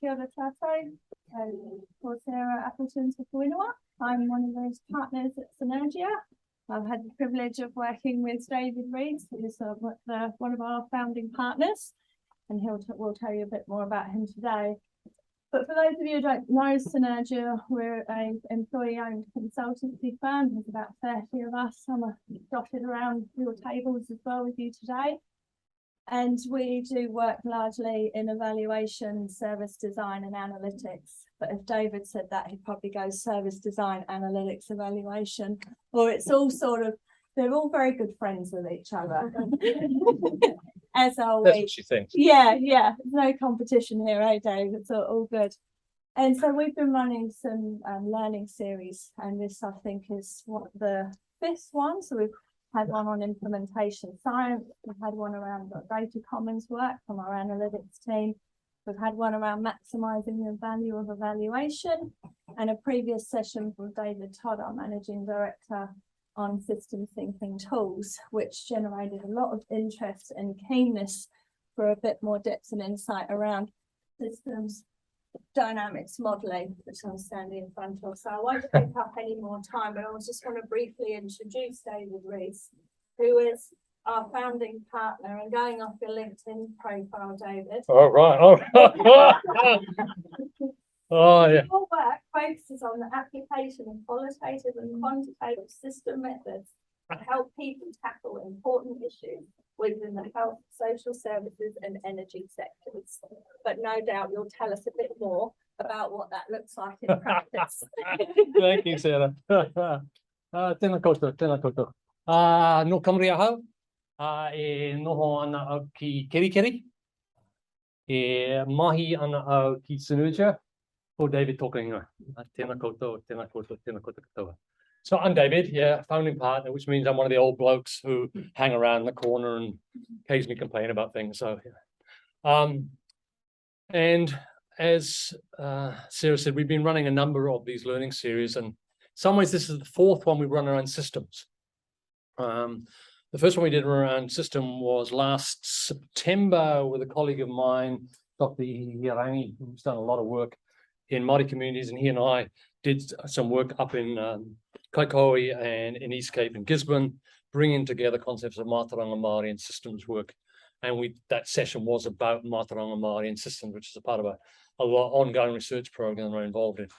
Kia ora tātou. Ko Sarah Appleton Te Whenua. I'm one of those partners at Synergia. I've had the privilege of working with David Rees, who's one of our founding partners, and we'll tell you a bit more about him today. But for those of you who don't know Synergia, we're an employee-owned consultancy firm. There's about 30 of us. Some are dotted around your tables as well with you today. And we do work largely in evaluation, service design and analytics. But if David said that, he'd probably go service design, analytics, evaluation, or it's all sort of, they're all very good friends with each other. As are we. That's what she thinks. Yeah. There's no competition here, eh, Dave? It's all good. And so we've been running some learning series, and this, I think, is the 5th one. So we've had one on implementation science. We've had one around data commons work from our analytics team. We've had one around maximising the value of evaluation, and a previous session from David Todd, our managing director, on systems thinking tools, which generated a lot of interest and keenness for a bit more depth and insight around systems dynamics modelling, which I'm standing in front of. So I won't take up any more time, but I just want to briefly introduce David Rees, who is our founding partner, and going off your LinkedIn profile, David. All right. Oh, yeah. Your work focuses on the application of qualitative and quantitative system methods to help people tackle important issues within the health, social services and energy sectors. But no doubt you'll tell us a bit more about what that looks like in practice. Thank you, Sarah. Tēnā koutou. No kamri ahau. E noho ana au ki Kerikeri. E mahi ana au ki Synergia. Ko David talking. Tēnā koutou katoa. So I'm David, founding partner, which means I'm one of the old blokes who hang around the corner and occasionally complain about things. So, and as Sarah said, we've been running a number of these learning series, and in some ways this is the 4th one we've run around systems. The first one we did around system was last September with a colleague of mine, Dr. Hirangi, who's done a lot of work in Māori communities, and he and I did some work up in Kaikoui and in East Cape and Gisborne, bringing together concepts of Mātauranga Māori and systems work. And that session was about Mātauranga Māori and systems, which is a part of a lot ongoing research program we're involved in.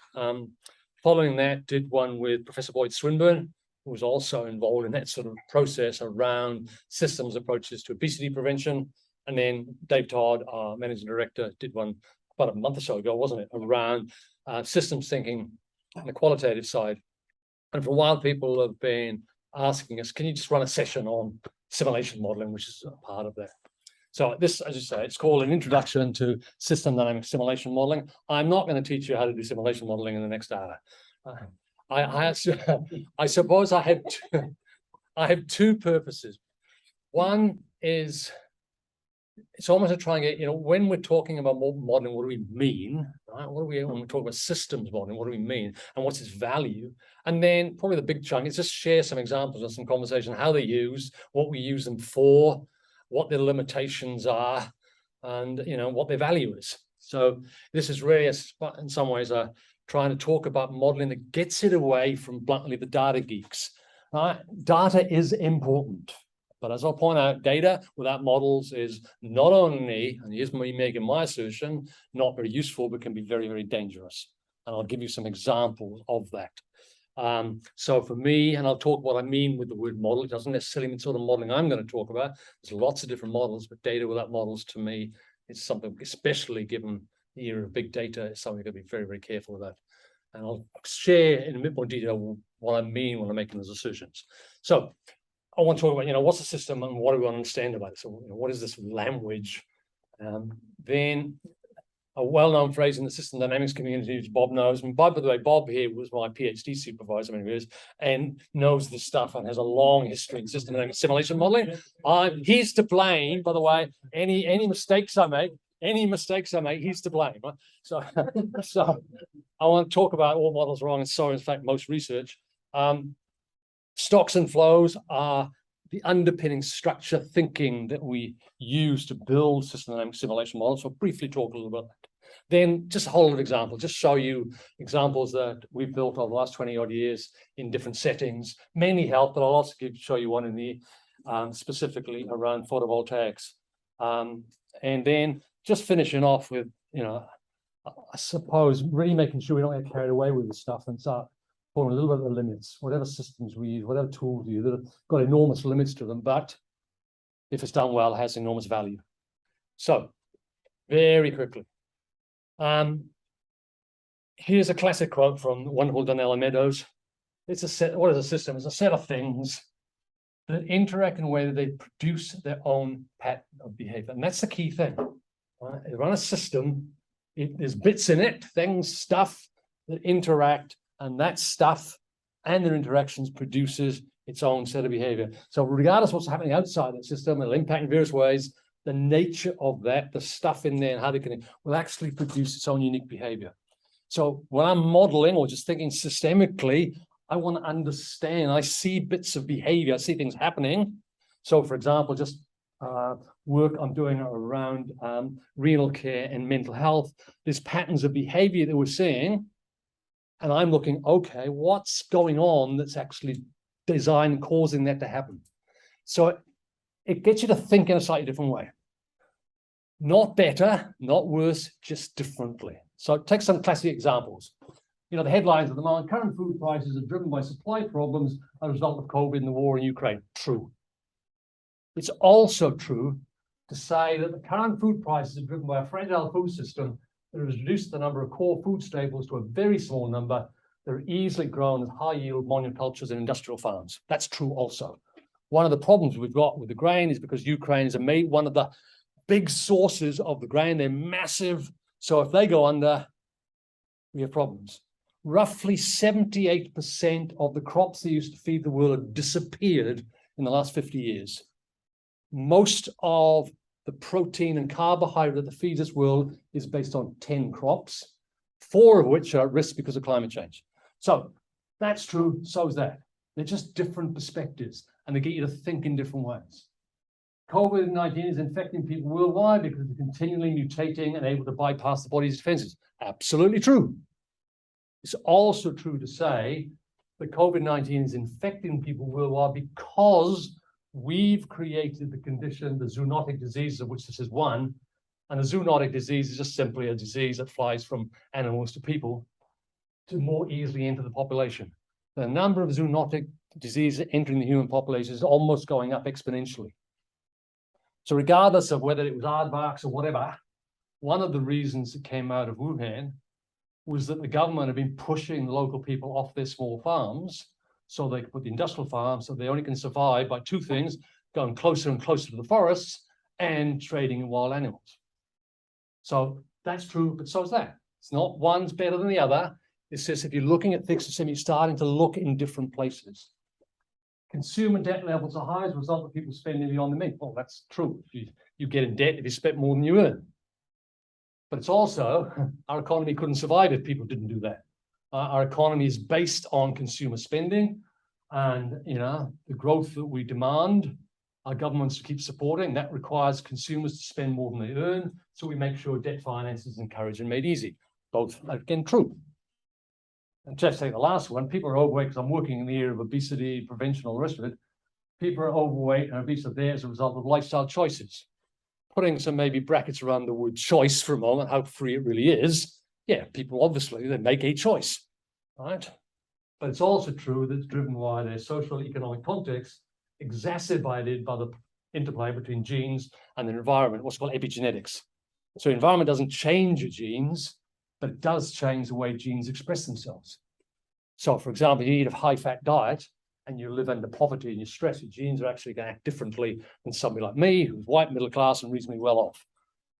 Following that, did one with Professor Boyd Swinburne, who was also involved in that sort of process around systems approaches to obesity prevention. And then Dave Todd, our managing director, did one about a month or so ago, wasn't it, around systems thinking on the qualitative side. And for a while, people have been asking us, can you just run a session on simulation modeling, which is a part of that. So this, as you say, it's called an introduction to system dynamic simulation modeling. I'm not going to teach you how to do simulation modeling in the next hour. I suppose I have two purposes. One is, it's almost to try and get, when we're talking about modeling, what do we mean? Right? When we talk about systems modeling, what do we mean? And what's its value? And then probably the big chunk is just share some examples and some conversation, how they're used, what we use them for, what their limitations are, and what their value is. So this is really, in some ways, trying to talk about modeling that gets it away from, bluntly, the data geeks. Right? Data is important. But as I'll point out, data without models is not only, and here's me making my assertion, not very useful, but can be very, very dangerous. And I'll give you some examples of that. So for me, and I'll talk what I mean with the word model, it doesn't necessarily mean the sort of modeling I'm going to talk about. There's lots of different models, but data without models, to me, is something, especially given the era of big data, is something to be very, very careful about. And I'll share in a bit more detail what I mean when I'm making those assertions. So I want to talk about, what's the system and what do we want to understand about it? So, what is this language? Then a well-known phrase in the system dynamics community, which Bob knows. And by the way, Bob here was my PhD supervisor many years and knows this stuff and has a long history in system dynamics simulation modeling. He's to blame, by the way. Any mistakes I make, he's to blame. Right? So, so I want to talk about all models wrong, and so in fact most research. Stocks and flows are the underpinning structure thinking that we use to build system dynamic simulation models. So I'll briefly talk a little about that. Then just a whole lot of examples, just show you examples that we've built over the last 20 odd years in different settings, mainly health, but I'll also show you one in the specifically around photovoltaics. And then just finishing off with, you know, I suppose really making sure we don't get carried away with the stuff and start pulling a little bit of the limits, whatever systems we use, whatever tools we use, that have got enormous limits to them, but if it's done well, it has enormous value. So very quickly. Here's a classic quote from the wonderful Donella Meadows. It's a set, what is a system? It's a set of things that interact in a way that they produce their own pattern of behavior. And that's the key thing. Right? You run a system, there's bits in it, things, stuff that interact, and that stuff and their interactions produces its own set of behavior. So regardless of what's happening outside the system, it'll impact in various ways. The nature of that, the stuff in there and how they can, will actually produce its own unique behavior. So when I'm modeling or just thinking systemically, I want to understand, I see bits of behavior, I see things happening. So for example, just work I'm doing around renal care and mental health, there's patterns of behavior that we're seeing. And I'm looking, okay, what's going on that's actually designed causing that to happen? So it gets you to think in a slightly different way. Not better, not worse, just differently. So take some classic examples. You know, the headlines at the moment, current food prices are driven by supply problems as a result of COVID and the war in Ukraine. True. It's also true to say that the current food prices are driven by a fragile food system that has reduced the number of core food staples to a very small number that are easily grown as high-yield monocultures and industrial farms. That's true also. One of the problems we've got with the grain is because Ukraine is one of the big sources of the grain. They're massive. So if they go under, we have problems. Roughly 78% of the crops that used to feed the world have disappeared in the last 50 years. Most of the protein and carbohydrate that feeds this world is based on 10 crops, 4 of which are at risk because of climate change. So that's true, so is that. They're just different perspectives, and they get you to think in different ways. COVID-19 is infecting people worldwide because they're continually mutating and able to bypass the body's defenses. Absolutely true. It's also true to say that COVID-19 is infecting people worldwide because we've created the condition, the zoonotic disease, of which this is one. And a zoonotic disease is just simply a disease that flies from animals to people to more easily enter the population. The number of zoonotic diseases entering the human population is almost going up exponentially. So regardless of whether it was aardvarks or whatever, one of the reasons that came out of Wuhan was that the government had been pushing local people off their small farms so they could put the industrial farms, so they only can survive by 2 things, going closer and closer to the forests and trading in wild animals. So that's true, but so is that. It's not one's better than the other. It's just if you're looking at things, you're starting to look in different places. Consumer debt levels are high as a result of people spending beyond the means. Well, that's true. You get in debt if you spend more than you earn. But it's also, our economy couldn't survive if people didn't do that. Our economy is based on consumer spending, and you know, the growth that we demand our governments to keep supporting, that requires consumers to spend more than they earn. So we make sure debt finance is encouraged and made easy. Both, again, true. And just take the last one, people are overweight, because I'm working in the area of obesity, prevention, all the rest of it. People are overweight and obese there as a result of lifestyle choices. Putting some maybe brackets around the word choice for a moment, how free it really is. Yeah, people obviously, they make a choice, right? But it's also true that it's driven by their social economic context, exacerbated by the interplay between genes and the environment, what's called epigenetics. So environment doesn't change your genes, but it does change the way genes express themselves. So for example, you eat a high-fat diet and you live under poverty and you're stressed, your genes are actually going to act differently than somebody like me, who's white, middle class, and reasonably well off.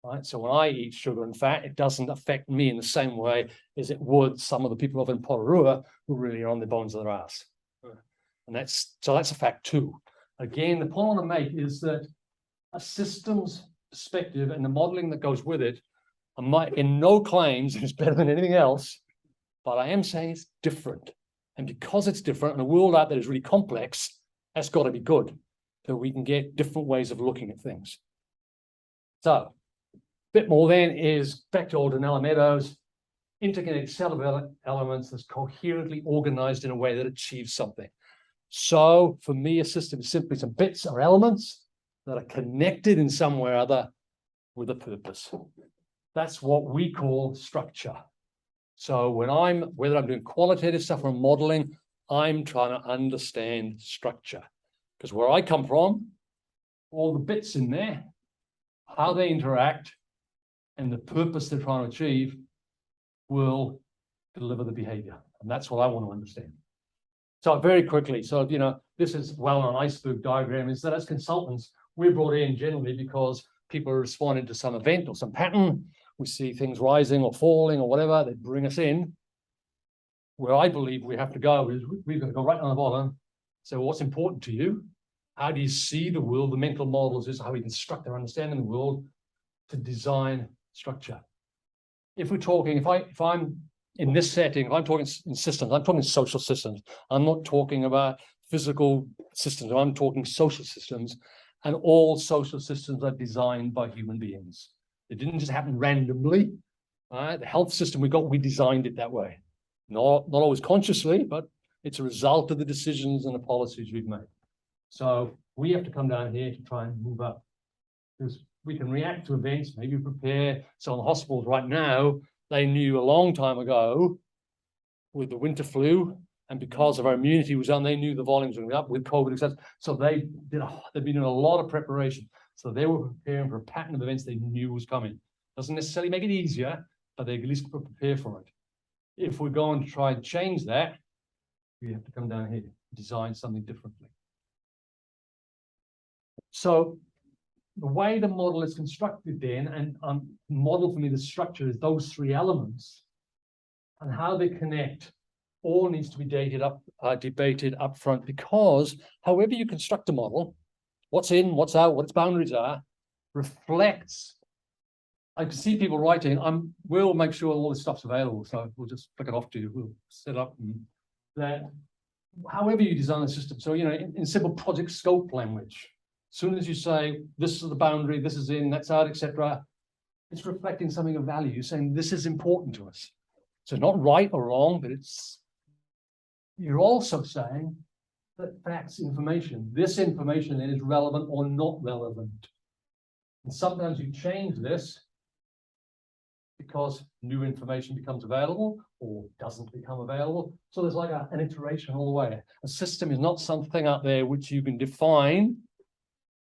Right? So when I eat sugar and fat, it doesn't affect me in the same way as it would some of the people over in Porirua who really are on the bones of their ass. And that's a fact too. Again, the point I want to make is that a systems perspective and the modeling that goes with it, I'm making no claims it's better than anything else, but I am saying it's different. And because it's different in a world out there is really complex, that's got to be good, so we can get different ways of looking at things. So Bit more then is back to Aldenella Meadows, interconnected set of elements that's coherently organized in a way that achieves something. So for me, a system is simply some bits or elements that are connected in some way or other with a purpose. That's what we call structure. So whether I'm doing qualitative stuff or modeling, I'm trying to understand structure. Because where I come from, all the bits in there, how they interact, and the purpose they're trying to achieve will deliver the behavior. And that's what I want to understand. So very quickly, so, this is an iceberg diagram, is that as consultants, we're brought in generally because people are responding to some event or some pattern. We see things rising or falling or whatever, they bring us in. Where I believe we have to go is we've got to go right on the bottom. So what's important to you? How do you see the world? The mental models is how we construct our understanding of the world to design structure. If we're talking, if I'm in this setting, if I'm talking in systems, I'm talking social systems. I'm not talking about physical systems. I'm talking social systems, and all social systems are designed by human beings. It didn't just happen randomly. Right? The health system we designed it that way. Not always consciously, but it's a result of the decisions and the policies we've made. So we have to come down here to try and move up, because we can react to events, maybe prepare. So in the hospitals right now, they knew a long time ago with the winter flu, and because of our immunity was on, they knew the volumes were going up with COVID, etc. So they've been doing a lot of preparation. So they were preparing for a pattern of events they knew was coming. Doesn't necessarily make it easier, but they at least prepare for it. If we're going to try and change that, we have to come down here, design something differently. So the way the model is constructed then, and model for me, the structure is those three elements, and how they connect all needs to be debated up front, because however you construct a model, what's in, what's out, what its boundaries are, reflects. I can see people writing, we'll make sure all this stuff's available, so we'll just flick it off to you. We'll set up that. However you design a system, so in simple project scope language, as soon as you say this is the boundary, this is in, that's out, etc., it's reflecting something of value. You're saying this is important to us. So not right or wrong, but you're also saying that facts, information, this information then is relevant or not relevant. And sometimes you change this because new information becomes available or doesn't become available. So there's like an iteration all the way. A system is not something out there which you can define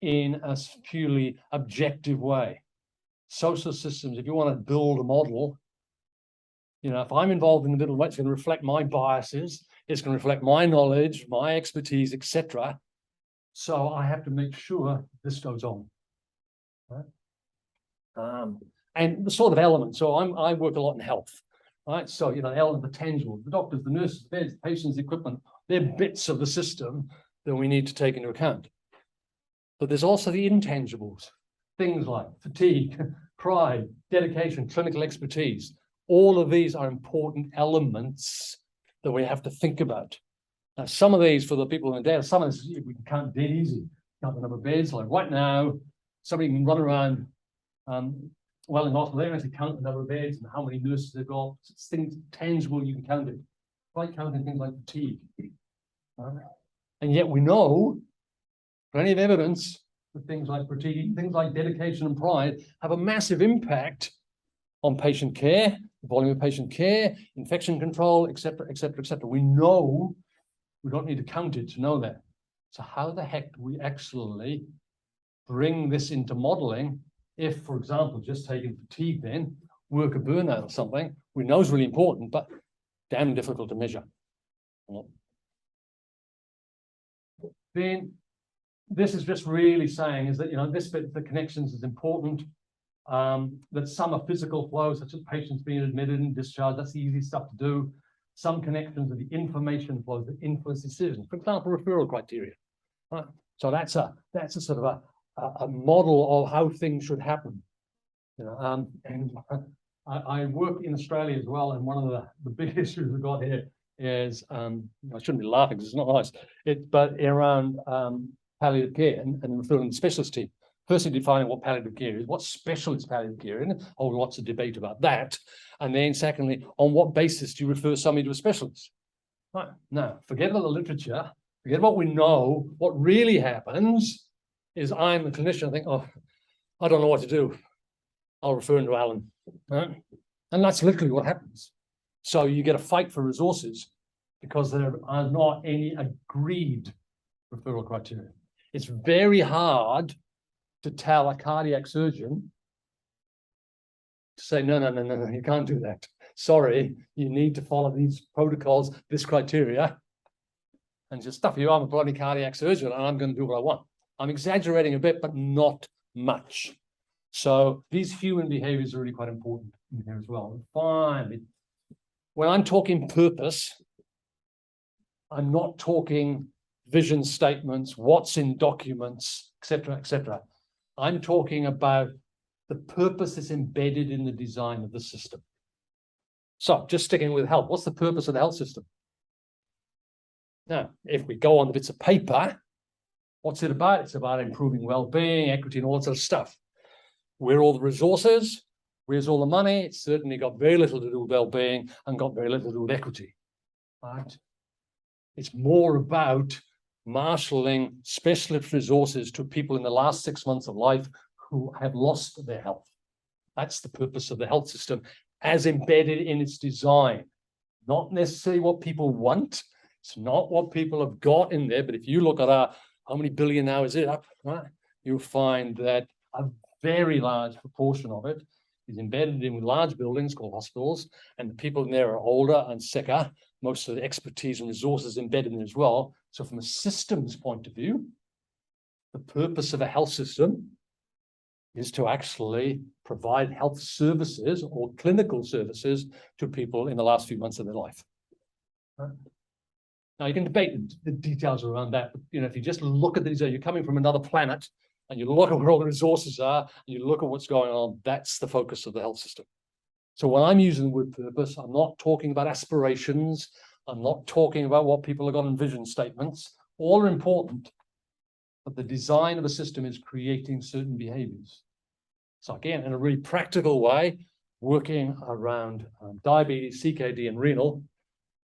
in a purely objective way. Social systems, if you want to build a model, if I'm involved in the middle, it's going to reflect my biases, it's going to reflect my knowledge, my expertise, etc. So I have to make sure this goes on. Right? And the sort of elements. So I work a lot in health, right? So the element, the tangible, the doctors, the nurses, the beds, the patients, the equipment, they're bits of the system that we need to take into account. But there's also the intangibles, things like fatigue, pride, dedication, clinical expertise. All of these are important elements that we have to think about. Now, some of these for the people in the data, some of this we can count dead easy. Count the number of beds. Like right now, somebody can run around in hospital, they actually count the number of beds and how many nurses they've got. It's things tangible, you can count it. Like counting things like fatigue. And yet we know plenty of evidence that things like fatigue, things like dedication and pride have a massive impact on patient care, the volume of patient care, infection control, etc., etc., etc. We know, we don't need to count it to know that. So how the heck do we actually bring this into modeling? If, for example, just taking fatigue then, worker burnout or something, we know is really important, but damn difficult to measure. Then this is just really saying is that, this bit, the connections is important, that some are physical flows, such as patients being admitted and discharged. That's the easy stuff to do. Some connections are the information flows that influence decisions. For example, referral criteria. So that's a sort of a model of how things should happen. And I work in Australia as well, and one of the big issues we've got here is I shouldn't be laughing because it's not nice. But around palliative care and referring to the specialist team. firstly defining what palliative care is, what specialist palliative care is, or lots of debate about that. And then secondly, on what basis do you refer somebody to a specialist? Right. Now, forget about the literature, forget about what we know. What really happens is I'm the clinician, I think, oh, I don't know what to do. I'll refer him to Alan. Right? And that's literally what happens. So you get a fight for resources because there are not any agreed referral criteria. It's very hard to tell a cardiac surgeon to say, no, you can't do that. Sorry, you need to follow these protocols, this criteria, and just stuff you. I'm a bloody cardiac surgeon and I'm going to do what I want. I'm exaggerating a bit, but not much. So these human behaviors are really quite important in here as well. Finally, when I'm talking purpose, I'm not talking vision statements, what's in documents, etc., etc. I'm talking about the purpose that's embedded in the design of the system. So just sticking with health, what's the purpose of the health system? Now, if we go on the bits of paper, what's it about? It's about improving well-being, equity, and all that sort of stuff. Where are all the resources? Where's all the money? It's certainly got very little to do with well-being and got very little to do with equity. Right? It's more about marshalling specialist resources to people in the last 6 months of life who have lost their health. That's the purpose of the health system as embedded in its design. Not necessarily what people want. It's not what people have got in there. But if you look at how many billion now is it up, right? You'll find that a very large proportion of it is embedded in large buildings called hospitals, and the people in there are older and sicker. Most of the expertise and resources embedded in it as well. So from a systems point of view, the purpose of a health system is to actually provide health services or clinical services to people in the last few months of their life. Now you can debate the details around that, but if you just look at these, you're coming from another planet and you look at where all the resources are, and you look at what's going on, that's the focus of the health system. So when I'm using the word purpose, I'm not talking about aspirations. I'm not talking about what people have got in vision statements. All are important, but the design of a system is creating certain behaviors. So again, in a really practical way, working around diabetes, CKD, and renal.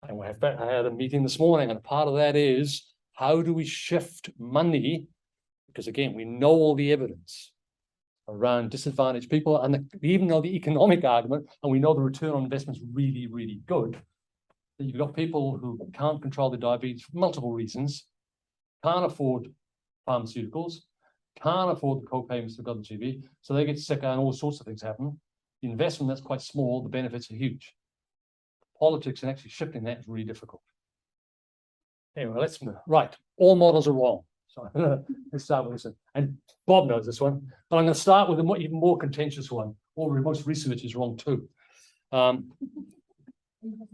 And I had a meeting this morning, and a part of that is how do we shift money? Because again, we know all the evidence around disadvantaged people, and we even know the economic argument, and we know the return on investment is really, really good. You've got people who can't control their diabetes for multiple reasons, can't afford pharmaceuticals, can't afford the co-payments they've got in GP, so they get sicker and all sorts of things happen. The investment that's quite small, the benefits are huge. Politics and actually shifting that is really difficult. Anyway, let's move. Right, all models are wrong. So let's start with this. And Bob knows this one, but I'm going to start with a even more contentious one. All most research is wrong too. I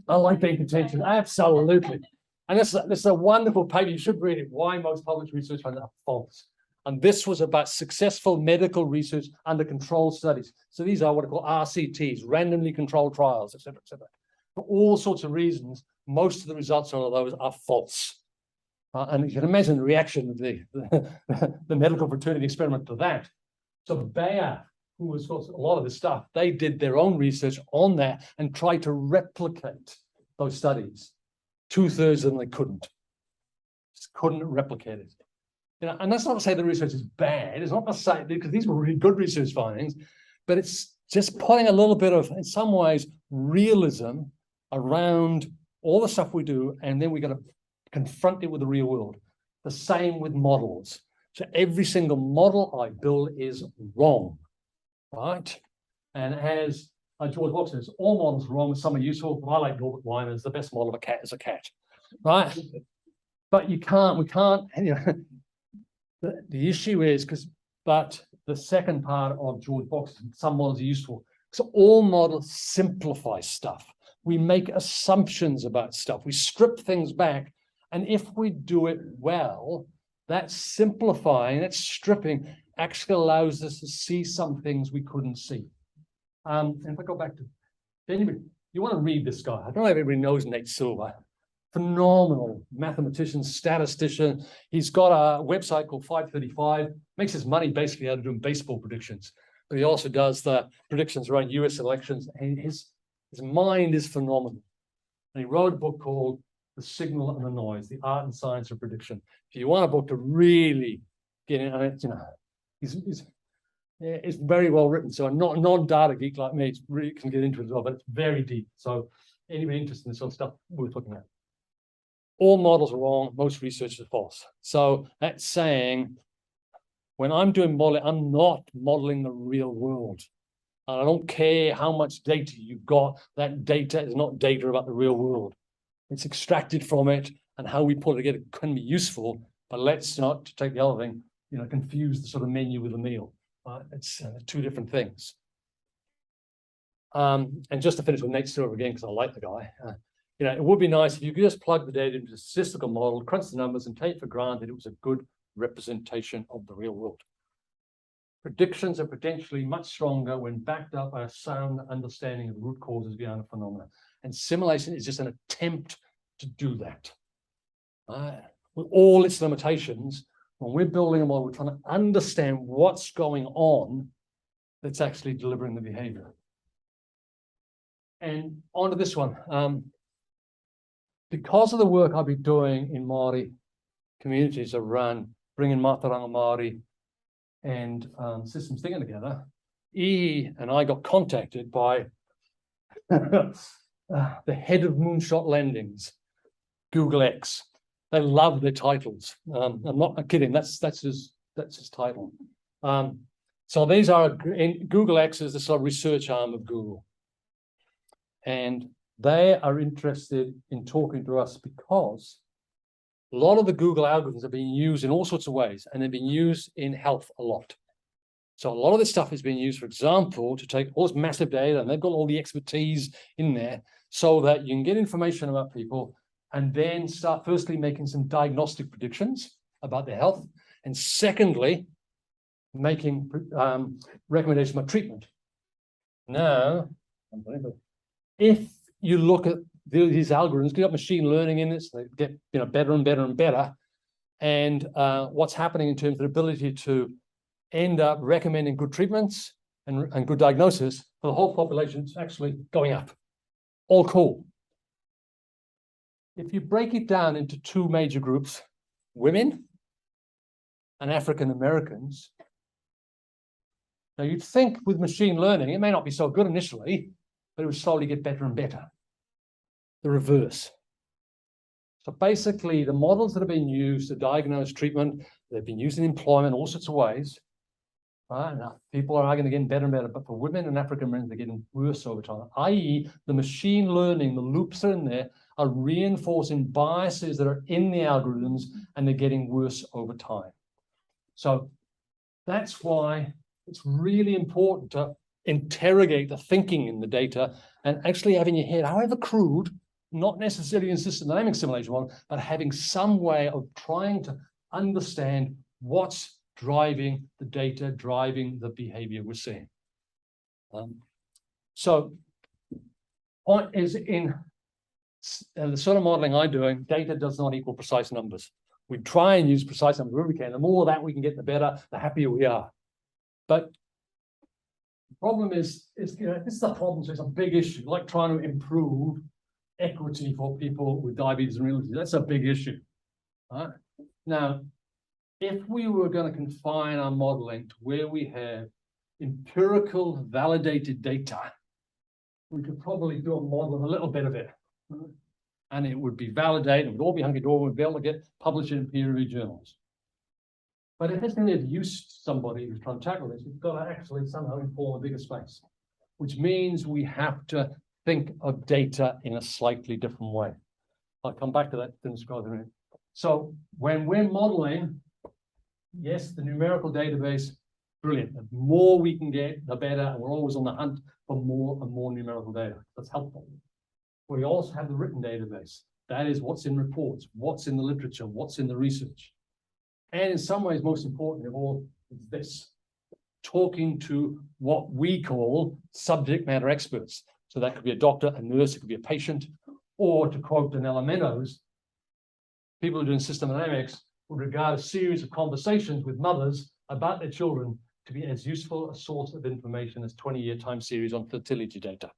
like being contentious, absolutely. And this is a wonderful paper. You should read it. Why most published research are false. And this was about successful medical research under controlled studies. So these are what are called RCTs, randomly controlled trials, et cetera, et cetera. For all sorts of reasons, most of the results out of those are false. And you can imagine the reaction of the medical fraternity experiment to that. So Bayer, who was a lot of this stuff, they did their own research on that and tried to replicate those studies. 2/3 of them they couldn't. Just couldn't replicate it. And that's not to say the research is bad. It's not to say, because these were really good research findings, but it's just putting a little bit of, in some ways, realism around all the stuff we do, and then we got to confront it with the real world. The same with models. So every single model I build is wrong, right? And as George Watson says, all models are wrong, some are useful, but I like Norbert Weiner's, the best model of a cat is a cat, right? But we can't, the issue is but the second part of George Box, some models are useful. So all models simplify stuff. We make assumptions about stuff. We strip things back. And if we do it well, that simplifying, that stripping actually allows us to see some things we couldn't see. And if I go back to, anybody, you want to read this guy? I don't know if everybody knows Nate Silver. phenomenal mathematician, statistician. He's got a website called 535, makes his money basically out of doing baseball predictions. But he also does the predictions around US elections. And his mind is phenomenal. And he wrote a book called The Signal and the Noise, The Art and Science of Prediction. If you want a book to really get in on it, you know, it's very well written. So a non-data geek like me really can get into it as well, but it's very deep. So anybody interested in this sort of stuff, worth looking at. All models are wrong, most research is false. So that's saying, when I'm doing modeling, I'm not modeling the real world. And I don't care how much data you've got, that data is not data about the real world. It's extracted from it, and how we put it together can be useful, but let's not, to take the other thing, you know, confuse the sort of menu with a meal. It's two different things. And just to finish with Nate Silver again, because I like the guy, you know, it would be nice if you could just plug the data into a statistical model, crunch the numbers, and take for granted it was a good representation of the real world. Predictions are potentially much stronger when backed up by a sound understanding of the root causes behind a phenomena. And simulation is just an attempt to do that. With all its limitations, when we're building a model, we're trying to understand what's going on that's actually delivering the behavior. And onto this one. Because of the work I've been doing in Māori communities around bringing Mātauranga Māori and systems thinking together, and I got contacted by the head of Moonshot Landings, Google X. They love their titles. I'm not kidding. That's his title. So these are Google X is the sort of research arm of Google, and they are interested in talking to us because a lot of the Google algorithms are being used in all sorts of ways, and they've been used in health a lot. So a lot of this stuff is being used, for example, to take all this massive data, and they've got all the expertise in there so that you can get information about people and then start firstly making some diagnostic predictions about their health, and secondly, making recommendations about treatment. Now, if you look at these algorithms, get up machine learning in it, so they get better and better and better. And what's happening in terms of the ability to end up recommending good treatments and good diagnosis for the whole population is actually going up. All cool. If you break it down into two major groups, women and African Americans, now you'd think with machine learning, it may not be so good initially, but it would slowly get better and better. The reverse. So basically, the models that have been used to diagnose treatment, they've been used in employment, all sorts of ways. Right? Now, people are going to get better and better, but for women and African Americans, they're getting worse over time, i.e. the machine learning, the loops that are in there are reinforcing biases that are in the algorithms, and they're getting worse over time. So that's why it's really important to interrogate the thinking in the data and actually have in your head, however crude, not necessarily in system dynamic simulation one, but having some way of trying to understand what's driving the data, driving the behavior we're seeing. So point is, in the sort of modeling I'm doing, data does not equal precise numbers. We try and use precise numbers where we can. The more that we can get, the better, the happier we are. But the problem is this is a problem, so it's a big issue, like trying to improve equity for people with diabetes and renal disease. That's a big issue. Right? Now, if we were going to confine our modeling to where we have empirical validated data, we could probably do a model of a little bit of it. And it would be validated, it would all be hunky-dory, we'd be able to get published in peer-reviewed journals. But if it's going to be of use to somebody who's trying to tackle this, we've got to actually somehow inform a bigger space, which means we have to think of data in a slightly different way. I'll come back to that in a minute. So when we're modeling, yes, the numerical database, brilliant. The more we can get, the better. And we're always on the hunt for more and more numerical data. That's helpful. We also have the written database. That is what's in reports, what's in the literature, what's in the research. And in some ways, most important of all, is this, talking to what we call subject matter experts. So that could be a doctor, a nurse, it could be a patient, Or to quote Donella Meadows, people who are doing system dynamics would regard a series of conversations with mothers about their children to be as useful a source of information as 20-year time series on fertility data.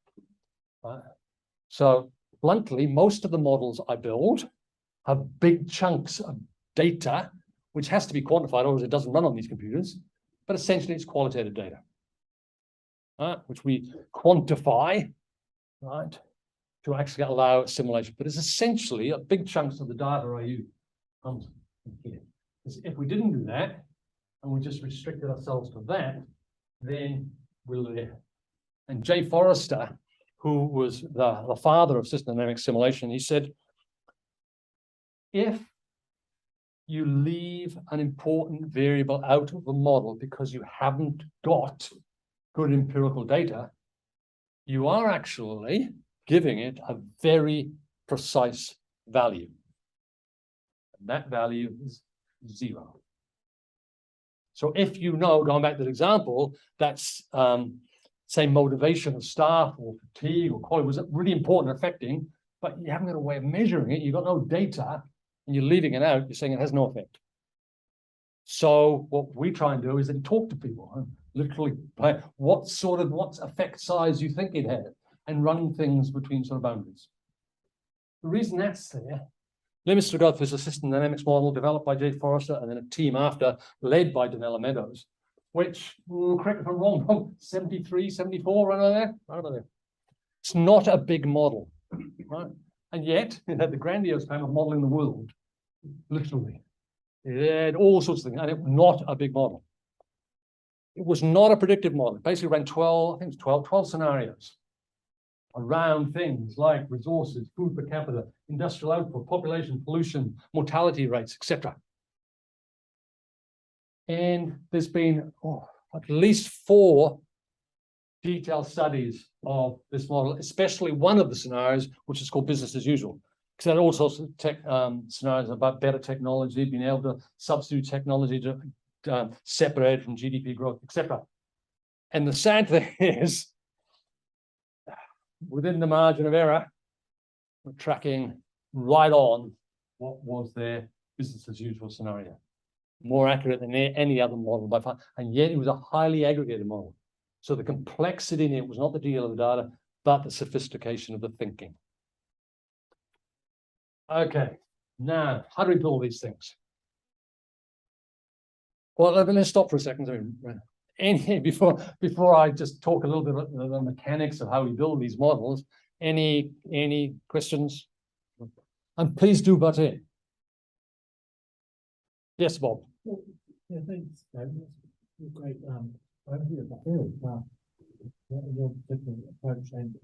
So bluntly, most of the models I build have big chunks of data, which has to be quantified, otherwise it doesn't run on these computers. But essentially, it's qualitative data, which we quantify, right, to actually allow simulation. But it's essentially a big chunks of the data I use comes from here. Because if we didn't do that, and we just restricted ourselves to that, then we're there. And Jay Forrester, who was the father of system dynamic simulation, he said, if you leave an important variable out of the model because you haven't got good empirical data, you are actually giving it a very precise value. And that value is 0. So if you know, going back to the example, that's say motivation of staff or fatigue or quality was really important affecting, but you haven't got a way of measuring it, you've got no data, and you're leaving it out, you're saying it has no effect. So what we try and do is then talk to people, literally, what effect size you think it had, and run things between sort of boundaries. The reason that's there, limited regard for a system dynamics model developed by Jay Forrester and then a team after, led by Donella Meadows, which, correct me if I'm wrong, 73, 74, right over there. It's not a big model, right? And yet, it had the grandiose time of modeling the world, literally. It had all sorts of things, and it was not a big model. It was not a predictive model. It basically ran 12, I think it was 12 scenarios around things like resources, food per capita, industrial output, population, pollution, mortality rates, etc. And there's been at least 4 detailed studies of this model, especially one of the scenarios, which is called business as usual. Because there are all sorts of scenarios about better technology, being able to substitute technology to separate from GDP growth, etc. And the sad thing is, within the margin of error, we're tracking right on what was their business as usual scenario. More accurate than any other model by far. And yet it was a highly aggregated model. So the complexity in it was not the detail of the data, but the sophistication of the thinking. Okay, now, how do we build these things? Well, let's stop for a second. Before I just talk a little bit about the mechanics of how we build these models, any questions? And please do butt in. Yes, Bob. Yeah, thanks. Great overview of that. Your particular approach and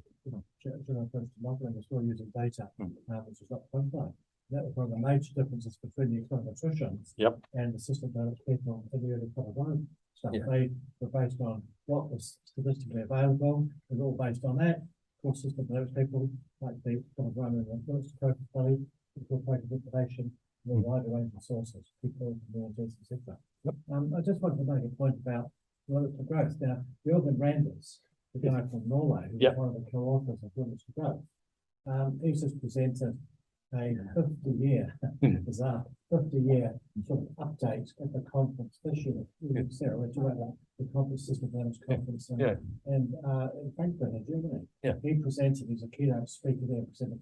general approach to modeling is still using data, which is not quantified. That was one of the major differences between the econometricians and the system dynamics people in the early economic stuff. They were based on what was statistically available, and all based on that. Of course, system dynamics people, like the economic influence study, incorporated information, a wide range of sources, people, communities, etc. I just wanted to make a point about Limits to Growth. Now, Jürgen Randers, the guy from Norway, who was one of the co-authors of Limits to Growth, he's just presented a 50-year, bizarre, 50-year sort of update at the conference this year. Sarah, we're talking about the conference, System Dynamics Conference in Frankfurt in Germany. He presented, he's a keynote speaker there, presented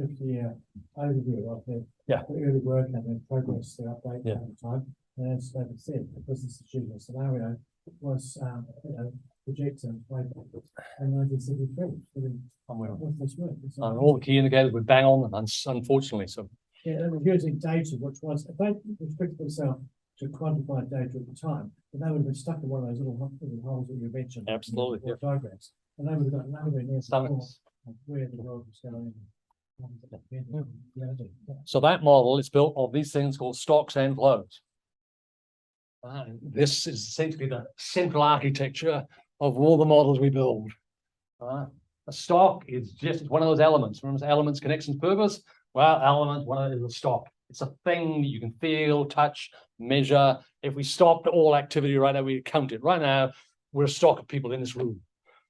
50-year overview of the early work and their progress, their update over time. And as David said, the business as usual scenario was projected way back in 1973. With this work. And all the key indicators would bang on them, unfortunately. So yeah, they were using data, which was, if they restricted themselves to quantified data at the time, then they would have been stuck in one of those little holes that you mentioned. Absolutely. Diagrams. And they would have got nowhere near where the world was going. So that model is built of these things called stocks and flows. This is essentially the central architecture of all the models we build. A stock is just one of those elements. Remember elements, connections, purpose? Well, elements, one of it is a stock. It's a thing that you can feel, touch, measure. If we stopped all activity right now, we count it. Right now, we're a stock of people in this room.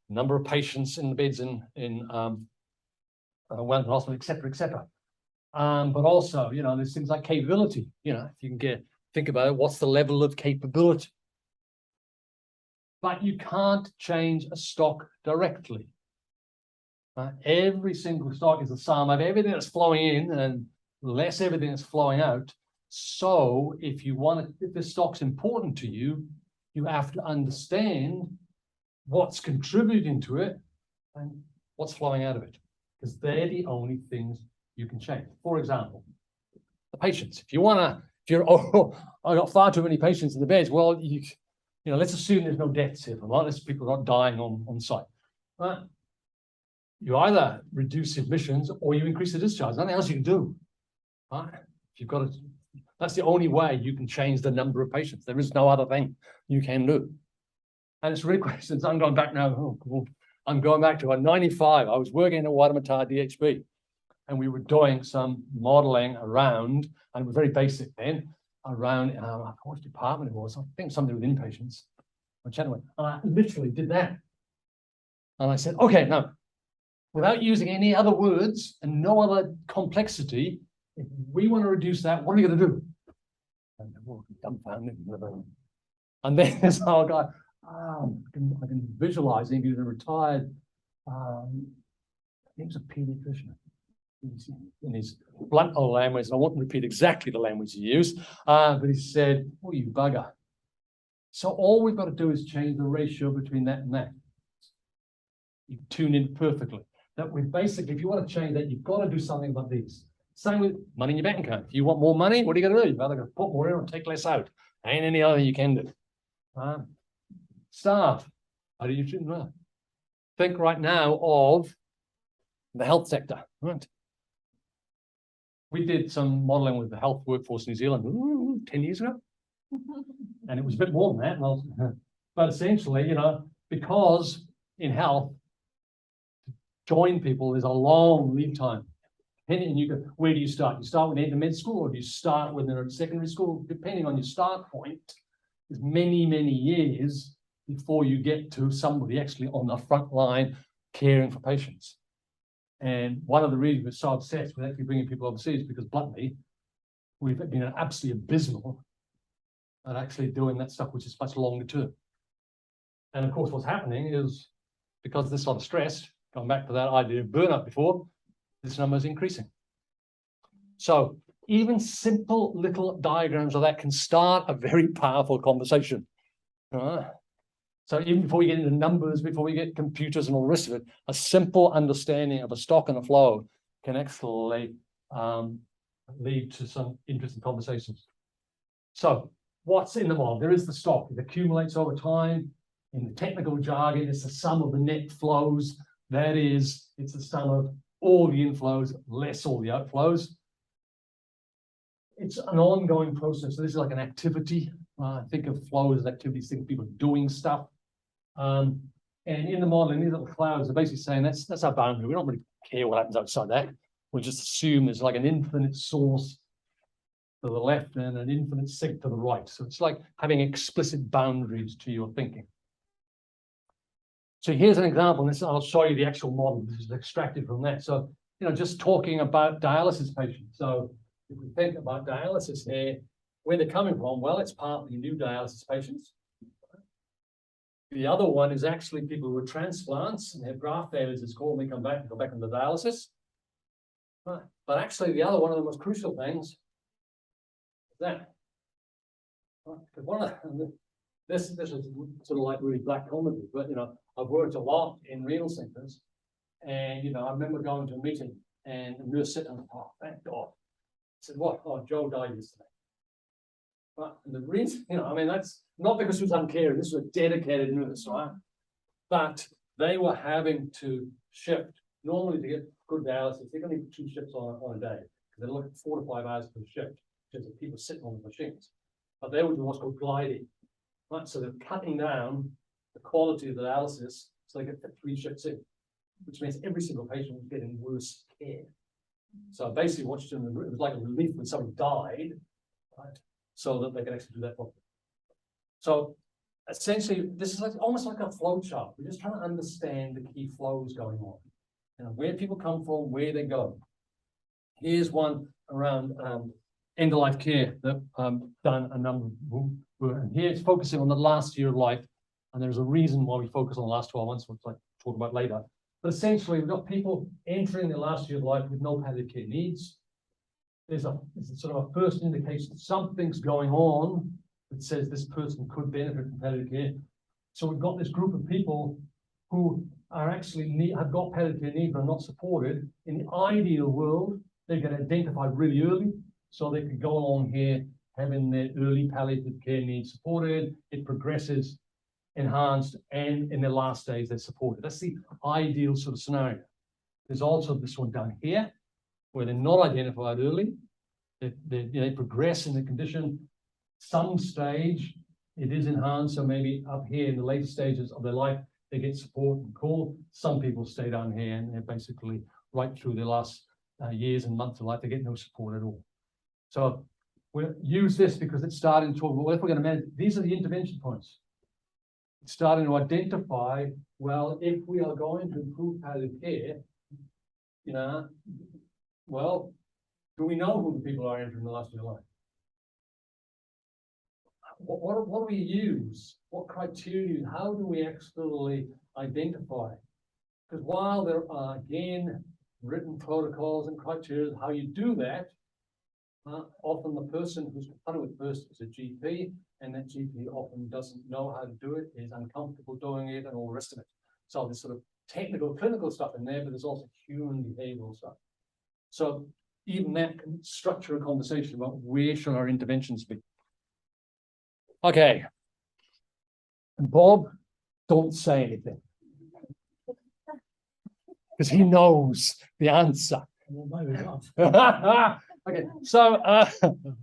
Number of patients in the beds in Wellington Hospital, et cetera. But also, you know, there's things like capability. You know, if you can think about it, what's the level of capability? But you can't change a stock directly. Every single stock is the sum of everything that's flowing in and less everything that's flowing out. So if you want to, if this stock's important to you, you have to understand what's contributing to it and what's flowing out of it, because they're the only things you can change. For example, the patients. If you want to, if you're, oh, I got far too many patients in the beds. Well, you know, let's assume there's no deaths here, right? Let's people are not dying on site. Right? You either reduce admissions or you increase the discharge. Nothing else you can do. Right? You've got to. That's the only way you can change the number of patients. There is no other thing you can do. And it's really great since I'm going back now. Oh, cool. I'm going back to 95. I was working at Waitemata DHB, and we were doing some modeling around, and it was very basic then, around which department it was. I think something with inpatients. And I literally did that. And I said, okay, now, without using any other words and no other complexity, if we want to reduce that, what are we going to do? And they're all dumbfounded. And then this whole guy, I can visualize him. He was a retired, he was a pediatrician. In his blunt old language, and I won't repeat exactly the language he used, but he said, oh, you bugger. So all we've got to do is change the ratio between that and that. You tune in perfectly. That we basically, if you want to change that, you've got to do something about these. Same with money in your bank account. If you want more money, what are you going to do? You've either got to put more in or take less out. Ain't any other you can do. Staff. How do you think right now of the health sector? Right. We did some modeling with the health workforce in New Zealand 10 years ago. And it was a bit more than that. Well, but essentially, you know, because in health, to join people, there's a long lead time. And you go, where do you start? You start when they enter med school, or do you start when they're in secondary school? Depending on your start point, there's many, many years before you get to somebody actually on the front line caring for patients. And one of the reasons we're so obsessed with actually bringing people overseas is because, bluntly, we've been absolutely abysmal at actually doing that stuff, which is much longer term. And of course, what's happening is because of this sort of stress, going back to that idea of burnout before, this number is increasing. So even simple little diagrams of that can start a very powerful conversation. So even before we get into numbers, before we get computers and all the rest of it, a simple understanding of a stock and a flow can actually lead to some interesting conversations. So what's in the model? There is the stock. It accumulates over time. In the technical jargon, it's the sum of the net flows. That is, it's the sum of all the inflows less all the outflows. It's an ongoing process. So this is like an activity. Think of flows as activities, think of people doing stuff. And in the modeling, these little clouds are basically saying that's our boundary. We don't really care what happens outside that. We'll just assume there's like an infinite source to the left and an infinite sink to the right. So it's like having explicit boundaries to your thinking. So here's an example. This, I'll show you the actual model. This is extracted from that. So, you know, just talking about dialysis patients. So if we think about dialysis here, where they're coming from, well, it's partly new dialysis patients. The other one is actually people who are transplants and have graft failures, it's called, and they come back and go back into dialysis. But actually, the other one of the most crucial things is that. One of this is sort of like really black comedy, but you know, I've worked a lot in renal centers, and you know, I remember going to a meeting and a nurse sitting on, oh, thank God. I said, what? Oh, Joe died yesterday. Right. And the reason, you know, I mean, that's not because she was uncaring, this was a dedicated nurse, right? But they were having to shift. Normally, to get good dialysis, they're going to need 2 shifts on a day, because they're looking at 4 to 5 hours per shift, because of people sitting on the machines. But they would do what's called gliding. Right, so they're cutting down the quality of the dialysis so they get 3 shifts in, which means every single patient was getting worse care. So basically, what you're doing, it was like a relief when somebody died, right? So that they can actually do that properly. So essentially, this is like almost like a flow chart. We're just trying to understand the key flows going on. You know, where people come from, where they go. Here's one around end of life care that done a number of, and here it's focusing on the last year of life. And there's a reason why we focus on the last 12 months, which I'll talk about later. But essentially, we've got people entering their last year of life with no palliative care needs. There's a sort of a first indication something's going on that says this person could benefit from palliative care. So we've got this group of people who are actually have got palliative care needs but are not supported. In the ideal world, they get identified really early, so they could go along here having their early palliative care needs supported. It progresses, enhanced, and in their last days they're supported. That's the ideal sort of scenario. There's also this one down here where they're not identified early. They progress in the condition. Some stage it is enhanced, so maybe up here in the later stages of their life they get support and call. Some people stay down here and they're basically right through their last years and months of life, they get no support at all. So we'll use this because it's starting to talk about, well, if we're going to manage, these are the intervention points. It's starting to identify, well, if we are going to improve palliative care, you know, well, do we know who the people are entering the last year of life? What do we use? What criteria? How do we actually identify? Because while there are, again, written protocols and criteria how you do that, often the person who's confronted with first is a GP, and that GP often doesn't know how to do it, is uncomfortable doing it, and all the rest of it. So there's sort of technical, clinical stuff in there, but there's also human behavioral stuff. So even that can structure a conversation about where should our interventions be. Okay. And Bob, don't say anything. Because he knows the answer. Well, maybe not. Okay, so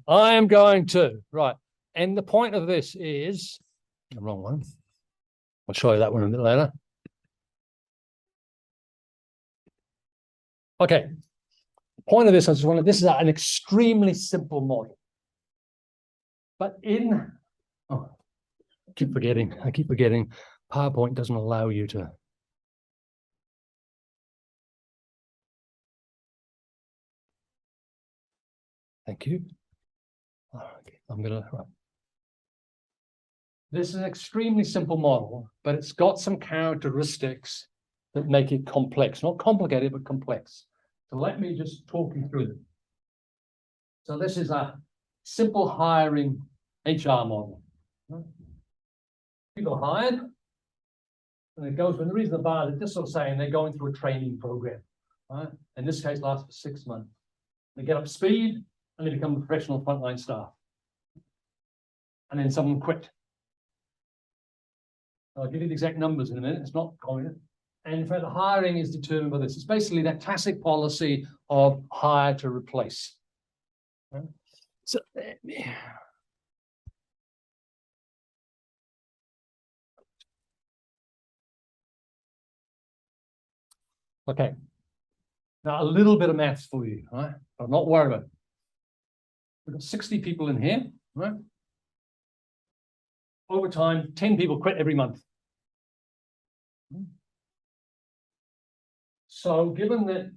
I am going to, right. And the point of this is, the wrong one. I'll show you that one a bit later. Okay. The point of this, I just wanted, this is an extremely simple model. But I keep forgetting, PowerPoint doesn't allow you to. Thank you. Okay, right. This is an extremely simple model, but it's got some characteristics that make it complex, not complicated, but complex. So let me just talk you through them. So this is a simple hiring HR model. People are hired, and it goes, and the reason the bar is just sort of saying they're going through a training program, right? In this case, lasts for 6 months. They get up to speed, and they become professional frontline staff. And then someone quit. I'll give you the exact numbers in a minute. It's not common. And in fact, the hiring is determined by this. It's basically that classic policy of hire to replace. Right? So, okay. Now, a little bit of maths for you, right? I'm not worried about it. We've got 60 people in here, right? Over time, 10 people quit every month. So given that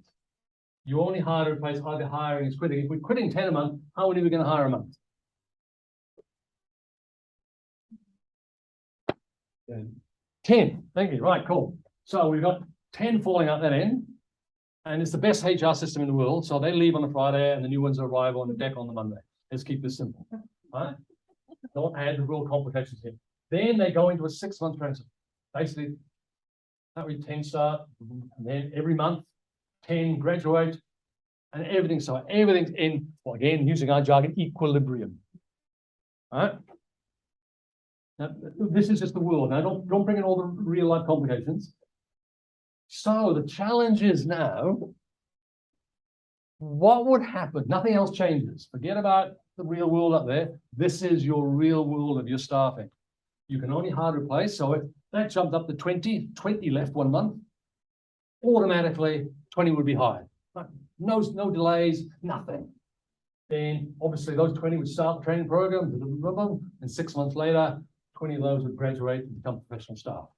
you only hire to replace either hiring is quitting, if we're quitting 10 a month, how many are we going to hire a month? 10. Thank you. Right, cool. So we've got 10 falling out that end. And it's the best HR system in the world. So they leave on a Friday and the new ones arrive on the deck on the Monday. Let's keep this simple. Right? Don't add the real complications here. Then they go into a 6-month transition. Basically, that we 10 start, and then every month, 10 graduate, and everything. So everything's in, well, again, using our jargon, equilibrium. All right? Now, this is just the world. Now, don't bring in all the real life complications. So the challenge is now, what would happen? Nothing else changes. Forget about the real world up there. This is your real world of your staffing. You can only hard replace. So if that jumped up to 20 left 1 month, automatically 20 would be hired. No delays, nothing. Then obviously those 20 would start the training program, and 6 months later, 20 of those would graduate and become professional staff.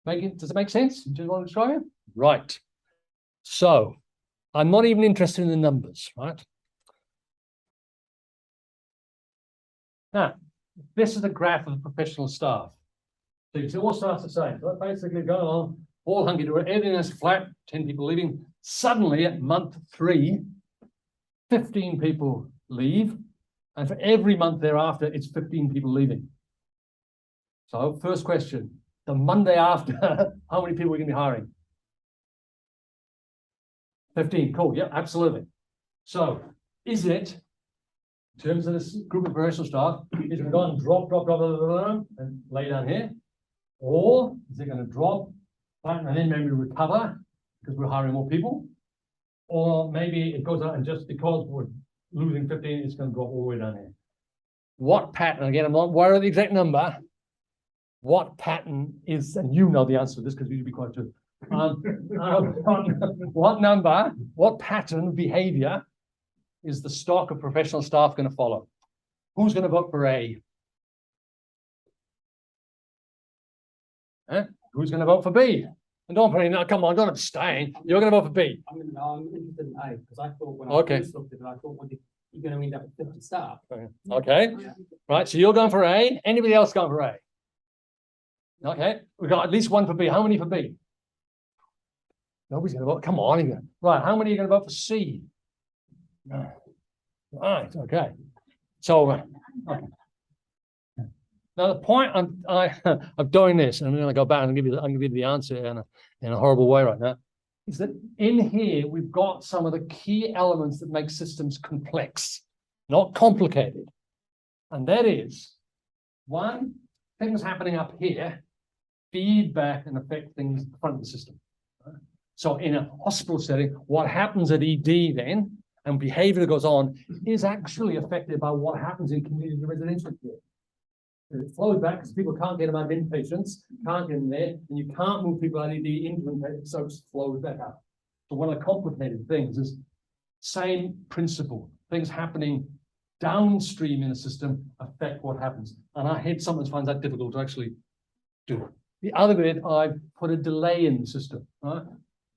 Does it make sense? Do you want to show you? Right. So I'm not even interested in the numbers, right? Now, this is the graph of the professional staff. So you see all starts the same. So basically going on, all hunky dory, everything is flat, 10 people leaving. Suddenly at month 3, 15 people leave. And for every month thereafter, it's 15 people leaving. So first question, the Monday after, how many people are we going to be hiring? 15, cool, yeah, absolutely. So is it, in terms of this group of professional staff, is it going to drop, and lay down here? Or is it going to drop, and then maybe recover because we're hiring more people? Or maybe it goes out and just because we're losing 15, it's going to drop all the way down here. What pattern, again, I'm not worried about the exact number. What pattern is, and you know the answer to this because you'd be quite good. What number, what pattern of behavior is the stock of professional staff going to follow? Who's going to vote for A? Who's going to vote for B? And don't put no, come on, don't abstain. You're going to vote for B. I'm interested in A because I thought when Okay. I first looked at it, I thought, well, you're going to end up with 50 staff. Okay, right. So you're going for A. Anybody else going for A? Okay, we've got at least one for B. How many for B? Nobody's going to vote. Come on, again. Right. How many are going to vote for C? Right. Okay. So, okay. Now the point of doing this, and I'm going to go back and give you the answer in a horrible way right now, is that in here we've got some of the key elements that make systems complex, not complicated, and that is one, things happening up here feedback and affect things at the front of the system. So in a hospital setting, what happens at ED then and behavior that goes on is actually affected by what happens in community residential care. It flows back because people can't get them out of inpatients, can't get them there, and you can't move people out of ED into inpatients, so it flows back up. So one of the complicated things is same principle. Things happening downstream in the system affect what happens. And I hate sometimes finds that difficult to actually do. The other bit, I put a delay in the system, right?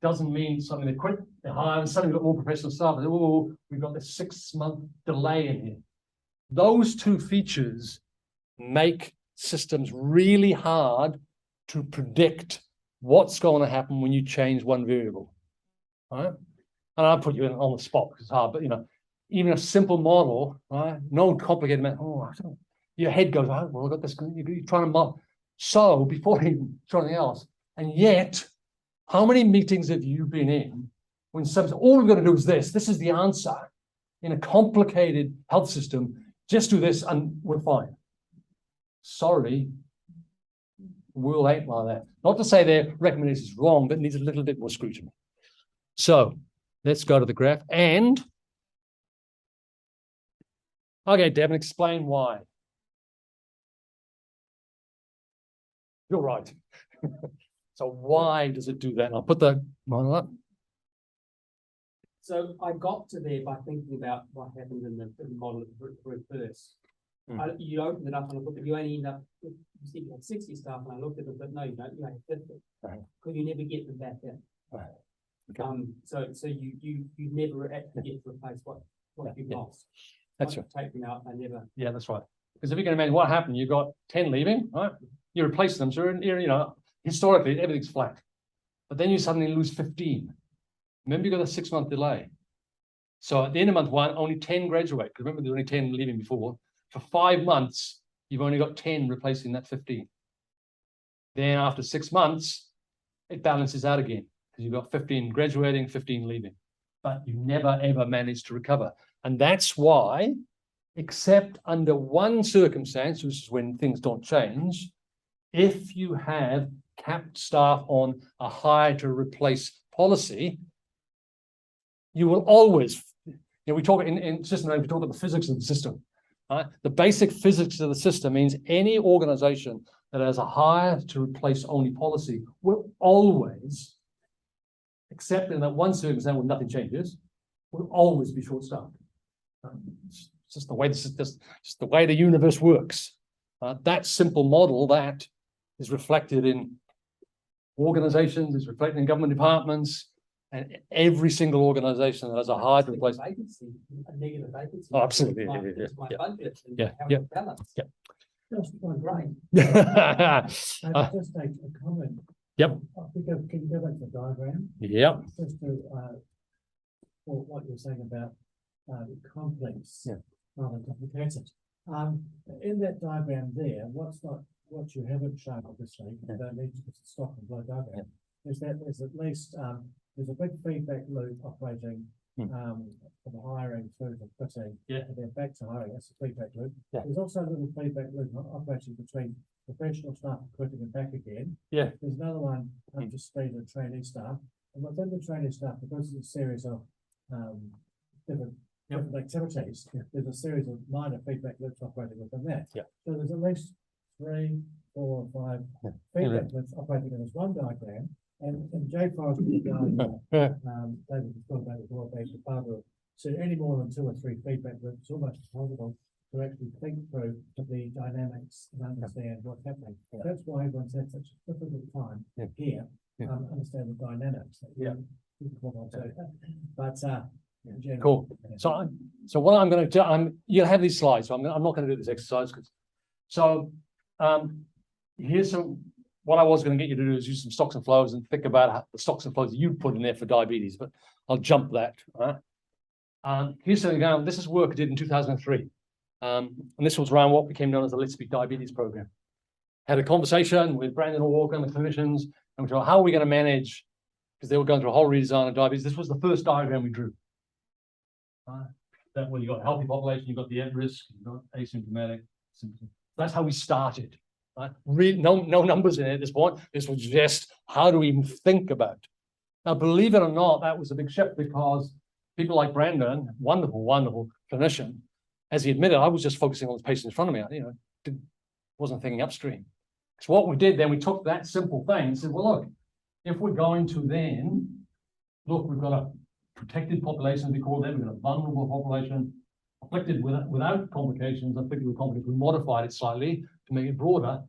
Doesn't mean something they quit, they hire, and suddenly we've got more professional staff. Oh, we've got this 6-month delay in here. Those two features make systems really hard to predict what's going to happen when you change one variable, right? And I'll put you in on the spot because it's hard, but even a simple model, right? No complicated math. Oh, I don't know. Your head goes, oh, well, I've got this. You're trying to model. So before even something else, and yet, how many meetings have you been in when something, all we've got to do is this is the answer in a complicated health system, just do this and we're fine. Sorry, we'll ain't like that. Not to say their recommendation is wrong, but needs a little bit more scrutiny. So let's go to the graph and, okay, Devin, explain why. You're right. So why does it do that? And I'll put the model up. So I got to there by thinking about what happened in the model at first. You opened it up and I thought, but you only end up with, you said you had 60 staff, and I looked at it, but no, you don't. You had 50 because you never get them back in. Okay. So you never actually get to replace what you've lost. That's right. Take them out. I never. Yeah, that's right. Because if you can imagine what happened, you got 10 leaving, right? You replace them, so historically everything's flat. But then you suddenly lose 15. Remember, you got a 6-month delay. So at the end of month 1, only 10 graduate. Because remember, there were only 10 leaving before. For 5 months, you've only got 10 replacing that 15. Then after 6 months, it balances out again because you've got 15 graduating, 15 leaving. But you never ever manage to recover. And that's why, except under one circumstance, which is when things don't change, if you have capped staff on a hire to replace policy, you will always, we talk in system, we talk about the physics of the system. Right? The basic physics of the system means any organization that has a hire to replace only policy will always, except in that one circumstance where nothing changes, will always be short-staffed. It's just the way just the way the universe works. That simple model that is reflected in organizations, it's reflected in government departments, and every single organization that has a hard Actually, replace. vacancy, a negative vacancy. Oh, absolutely, My- yeah, it's my yeah, budget and yeah, how yeah, it's balanced. yeah. Just one, Great. just take a comment. Yep. I think can you go back to the diagram, Yep, just to, for what you're saying about, complex. Yeah. Rather than complicated. In that diagram there, what you haven't shown, obviously, you don't need to, it's a stop and flow diagram, is that there's at least, there's a big feedback loop operating, from hiring through to fitting. Yeah. And then back to hiring, that's a feedback loop. Yeah. There's also a little feedback loop operating between professional staff recruiting and back again. Yeah. There's another one up to speed with trainee staff, and within the trainee staff, because it's a series of, different activities, there's a series of minor feedback loops operating within that. Yeah. So there's at least 3, 4, 5 Yeah. feedback loops operating in this one diagram. And Jay Forrest, David was talking about it, well, based Barbara, so any more than 2 or 3 feedback loops, it's almost impossible to actually think through the dynamics and understand what's happening. Yeah. That's why everyone's had such a difficult time Yeah. here, Yeah. understand the dynamics. that Yeah. we can come on to. But, in general, cool. yeah. So what I'm going to do, you'll have these slides, so I'm not going to do this exercise. Here's what I was going to get you to do is use some stocks and flows and think about the stocks and flows that you put in there for diabetes, but I'll jump that. Here's something down. This is work I did in 2003. And this was around what became known as the Let's Speak Diabetes program. Had a conversation with Brandon O'Walker and the clinicians, and we thought, how are we going to manage, because they were going through a whole redesign of diabetes. This was the first diagram we drew. That when you got a healthy population, you've got the at risk, you've got asymptomatic symptoms. That's how we started. Right? No numbers in it at this point. This was just how do we even think about it? Now, believe it or not, that was a big shift because people like Brandon, wonderful clinician, as he admitted, I was just focusing on the patient in front of me. Wasn't thinking upstream. So what we did then, we took that simple thing and said, well, look, if we're going to then look, we've got a protected population, as we call them, we've got a vulnerable population, afflicted without complications, afflicted with complications. We modified it slightly to make it broader.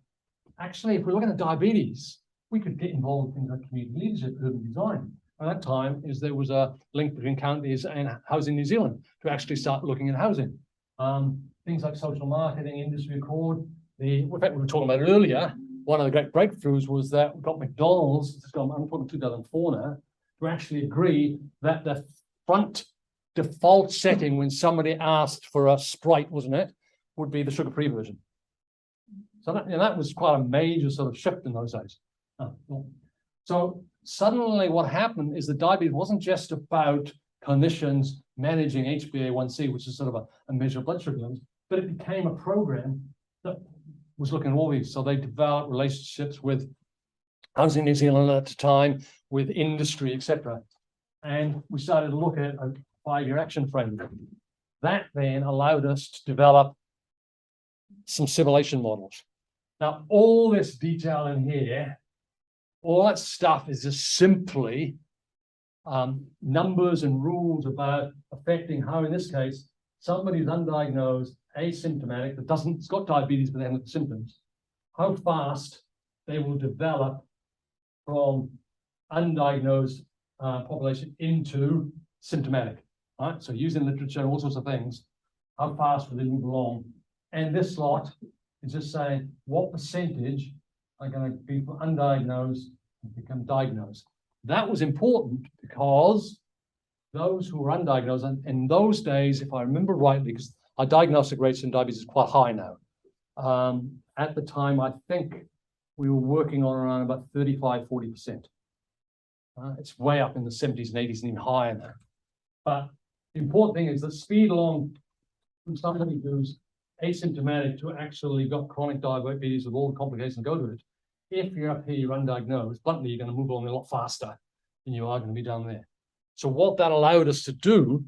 Actually, if we're looking at diabetes, we could get involved in things like community leadership, urban design. At that time, there was a link between counties and Housing New Zealand to actually start looking at housing. Things like social marketing, industry accord. In fact, we were talking about it earlier. One of the great breakthroughs was that we got McDonald's, I'm talking 2004 now, to actually agree that the front default setting when somebody asked for a Sprite, wasn't it, would be the sugar-free version. So that was quite a major sort of shift in those days. So suddenly what happened is that diabetes wasn't just about clinicians managing HbA1c, which is sort of a measure of blood sugar levels, but it became a program that was looking at all these. So they developed relationships with Housing New Zealand at the time, with industry, etc. And we started to look at a 5-year action framework. That then allowed us to develop some simulation models. Now, all this detail in here, all that stuff is just simply numbers and rules about affecting how, in this case, somebody who's undiagnosed, asymptomatic, it's got diabetes, but they haven't got symptoms, how fast they will develop from undiagnosed population into symptomatic. Right? So using literature and all sorts of things, how fast will they move along? And this slot is just saying what percentage are going to be undiagnosed and become diagnosed. That was important because those who were undiagnosed, and in those days, if I remember rightly, because our diagnostic rates in diabetes is quite high now. At the time, I think we were working on around about 35–40%. It's way up in the 70s and 80s and even higher now. But the important thing is that speed along from somebody who's asymptomatic to actually got chronic diabetes with all the complications that go to it. If you're up here, you're undiagnosed, bluntly, you're going to move along a lot faster than you are going to be down there. So what that allowed us to do,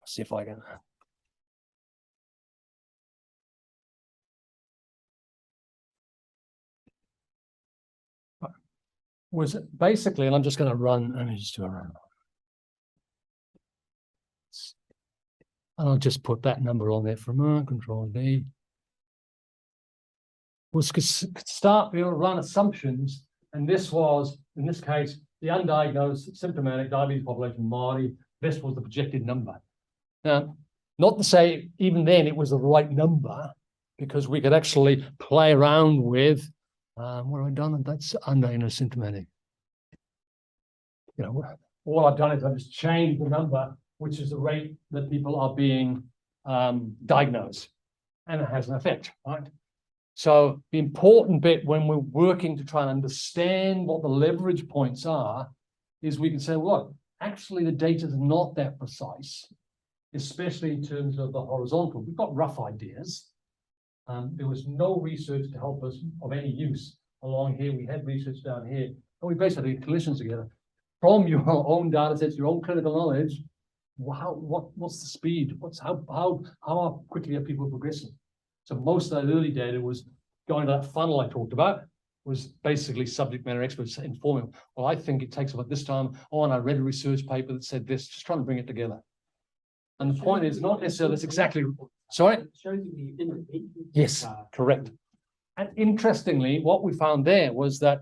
let's see if I can. Was basically, and I'm just going to run, let me just do a run. And I'll just put that number on there from Control D. Was start, run assumptions And this was, in this case, the undiagnosed symptomatic diabetes population, Māori. This was the projected number. Now, not to say even then it was the right number, because we could actually play around with, what have I done? That's undiagnosed symptomatic. You know, all I've done is I've just changed the number, which is the rate that people are being diagnosed, and it has an effect, right? So the important bit when we're working to try and understand what the leverage points are, is we can say, well, actually the data is not that precise, especially in terms of the horizontal. We've got rough ideas. There was no research to help us of any use along here. We had research down here, and we basically did collisions together from your own data sets, your own clinical knowledge. What's the speed? How quickly are people progressing? So most of that early data was going to that funnel I talked about, was basically subject matter experts informing, well, I think it takes about this time. Oh, and I read a research paper that said this, just trying to bring it together. And the point is not necessarily that's exactly, sorry? It shows you the independent. Yes, correct. And interestingly, what we found there was that,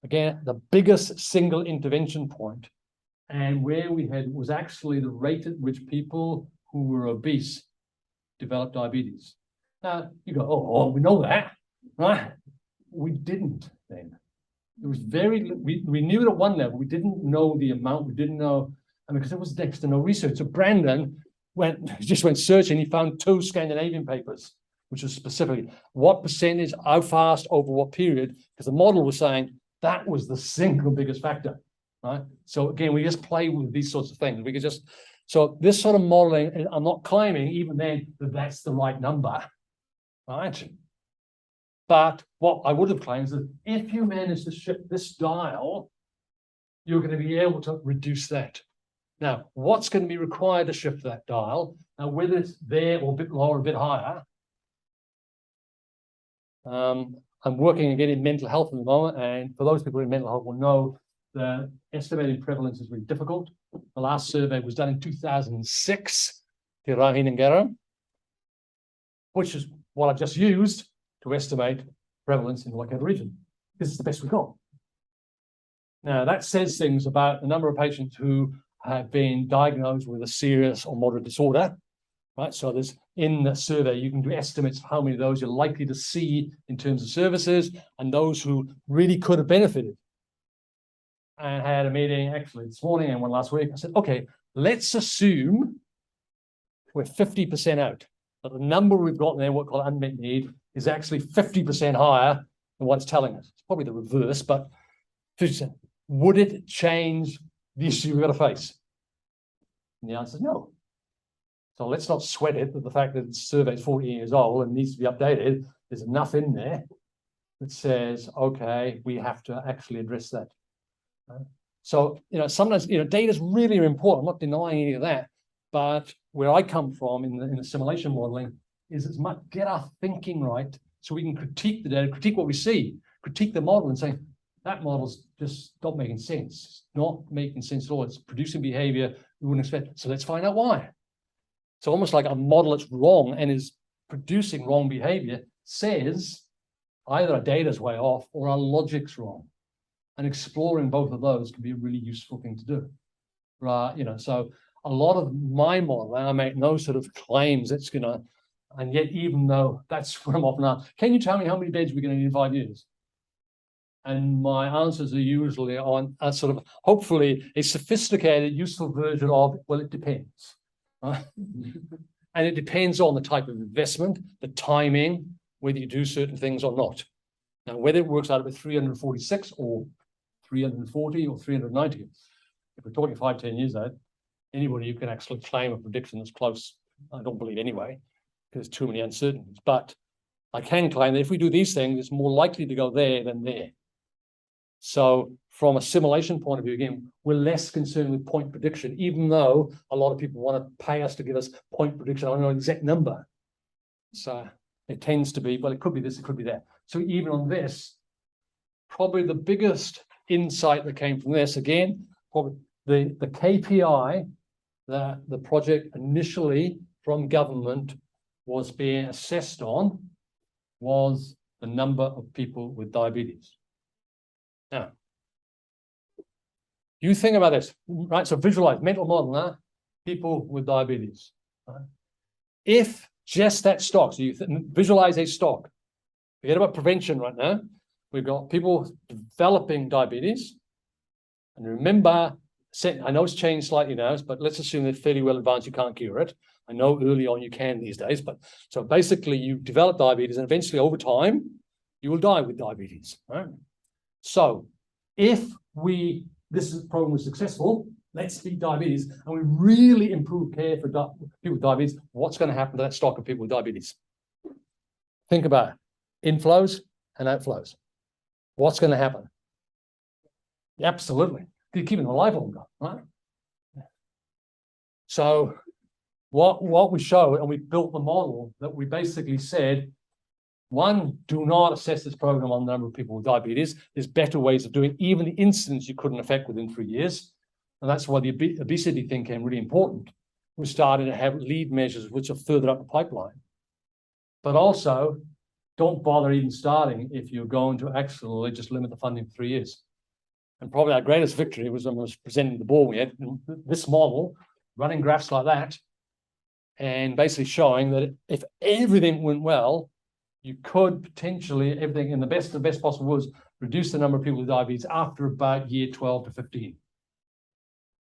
again, the biggest single intervention point, and where we had was actually the rate at which people who were obese developed diabetes. Now you go, oh, we know that, right? We didn't then. It was we knew it at one level. We didn't know the amount. We didn't know, and because there was next to no research. So Brandon just went searching. He found 2 Scandinavian papers, which was specifically what percentage, how fast, over what period, because the model was saying that was the single biggest factor, right? So again, we just play with these sorts of things. We could just, so this sort of modeling, I'm not claiming even then that that's the right number, right? But what I would have claimed is that if you manage to shift this dial, you're going to be able to reduce that. Now, what's going to be required to shift that dial? Now, whether it's there or a bit lower, a bit higher. I'm working again in mental health at the moment, and for those people in mental health will know that estimating prevalence is really difficult. The last survey was done in 2006, Te Rahi Ngaro, which is what I've just used to estimate prevalence in the Waikato region. This is the best we've got. Now, that says things about the number of patients who have been diagnosed with a serious or moderate disorder, right? So there's, in the survey, you can do estimates of how many of those you're likely to see in terms of services, and those who really could have benefited. I had a meeting actually this morning and one last week. I said, okay, let's assume we're 50% out, but the number we've got there, what we call unmet need, is actually 50% higher than what's telling us. It's probably the reverse, but 50%. Would it change the issue we've got to face? And the answer is no. So let's not sweat it, but the fact that the survey is 14 years old and needs to be updated, there's enough in there that says, okay, we have to actually address that. So, sometimes, data is really important. I'm not denying any of that, but where I come from in the simulation modeling is it's much get our thinking right so we can critique the data, critique what we see, critique the model and say, that model's just not making sense. It's not making sense at all. It's producing behavior we wouldn't expect. So let's find out why. So almost like a model that's wrong and is producing wrong behavior says either our data's way off or our logic's wrong. And exploring both of those can be a really useful thing to do. Right? So a lot of my model, and I make no sort of claims it's gonna, and yet even though that's where I'm often asked, can you tell me how many beds we're gonna need in 5 years? And my answers are usually on a sort of, hopefully, a sophisticated, useful version of, well, it depends. Right? And it depends on the type of investment, the timing, whether you do certain things or not. Now, whether it works out with 346 or 340 or 390, if we're talking 5-10 years out, anybody who can actually claim a prediction that's close, I don't believe anyway, because there's too many uncertainties. But I can claim that if we do these things, it's more likely to go there than there. So from a simulation point of view, again, we're less concerned with point prediction, even though a lot of people want to pay us to give us point prediction. I don't know an exact number. So it tends to be, well, it could be this, it could be that. So even on this, probably the biggest insight that came from this, again, probably the KPI that the project initially from government was being assessed on was the number of people with diabetes. Now, You think about this, right? So visualize, mental model now, people with diabetes. Right? If just that stock, so you visualize a stock, forget about prevention right now. We've got people developing diabetes. And remember, I know it's changed slightly now, but let's assume they're fairly well advanced, you can't cure it. I know early on you can these days, but so basically you develop diabetes and eventually over time, you will die with diabetes, right? So if this program was successful, let's beat diabetes, and we really improve care for people with diabetes, what's going to happen to that stock of people with diabetes? Think about it. Inflows and outflows. What's going to happen? Absolutely. You're keeping them alive longer, right? So what we show, and we built the model that we basically said, one, do not assess this program on the number of people with diabetes. There's better ways of doing it. Even the incidence you couldn't affect within 3 years. And that's why the obesity thing came really important. We started to have lead measures which are further up the pipeline. But also, don't bother even starting if you're going to actually just limit the funding for 3 years. And probably our greatest victory was when I was presenting the board. We had this model, running graphs like that, and basically showing that if everything went well, you could potentially, everything in the best possible was reduce the number of people with diabetes after about year 12 to 15.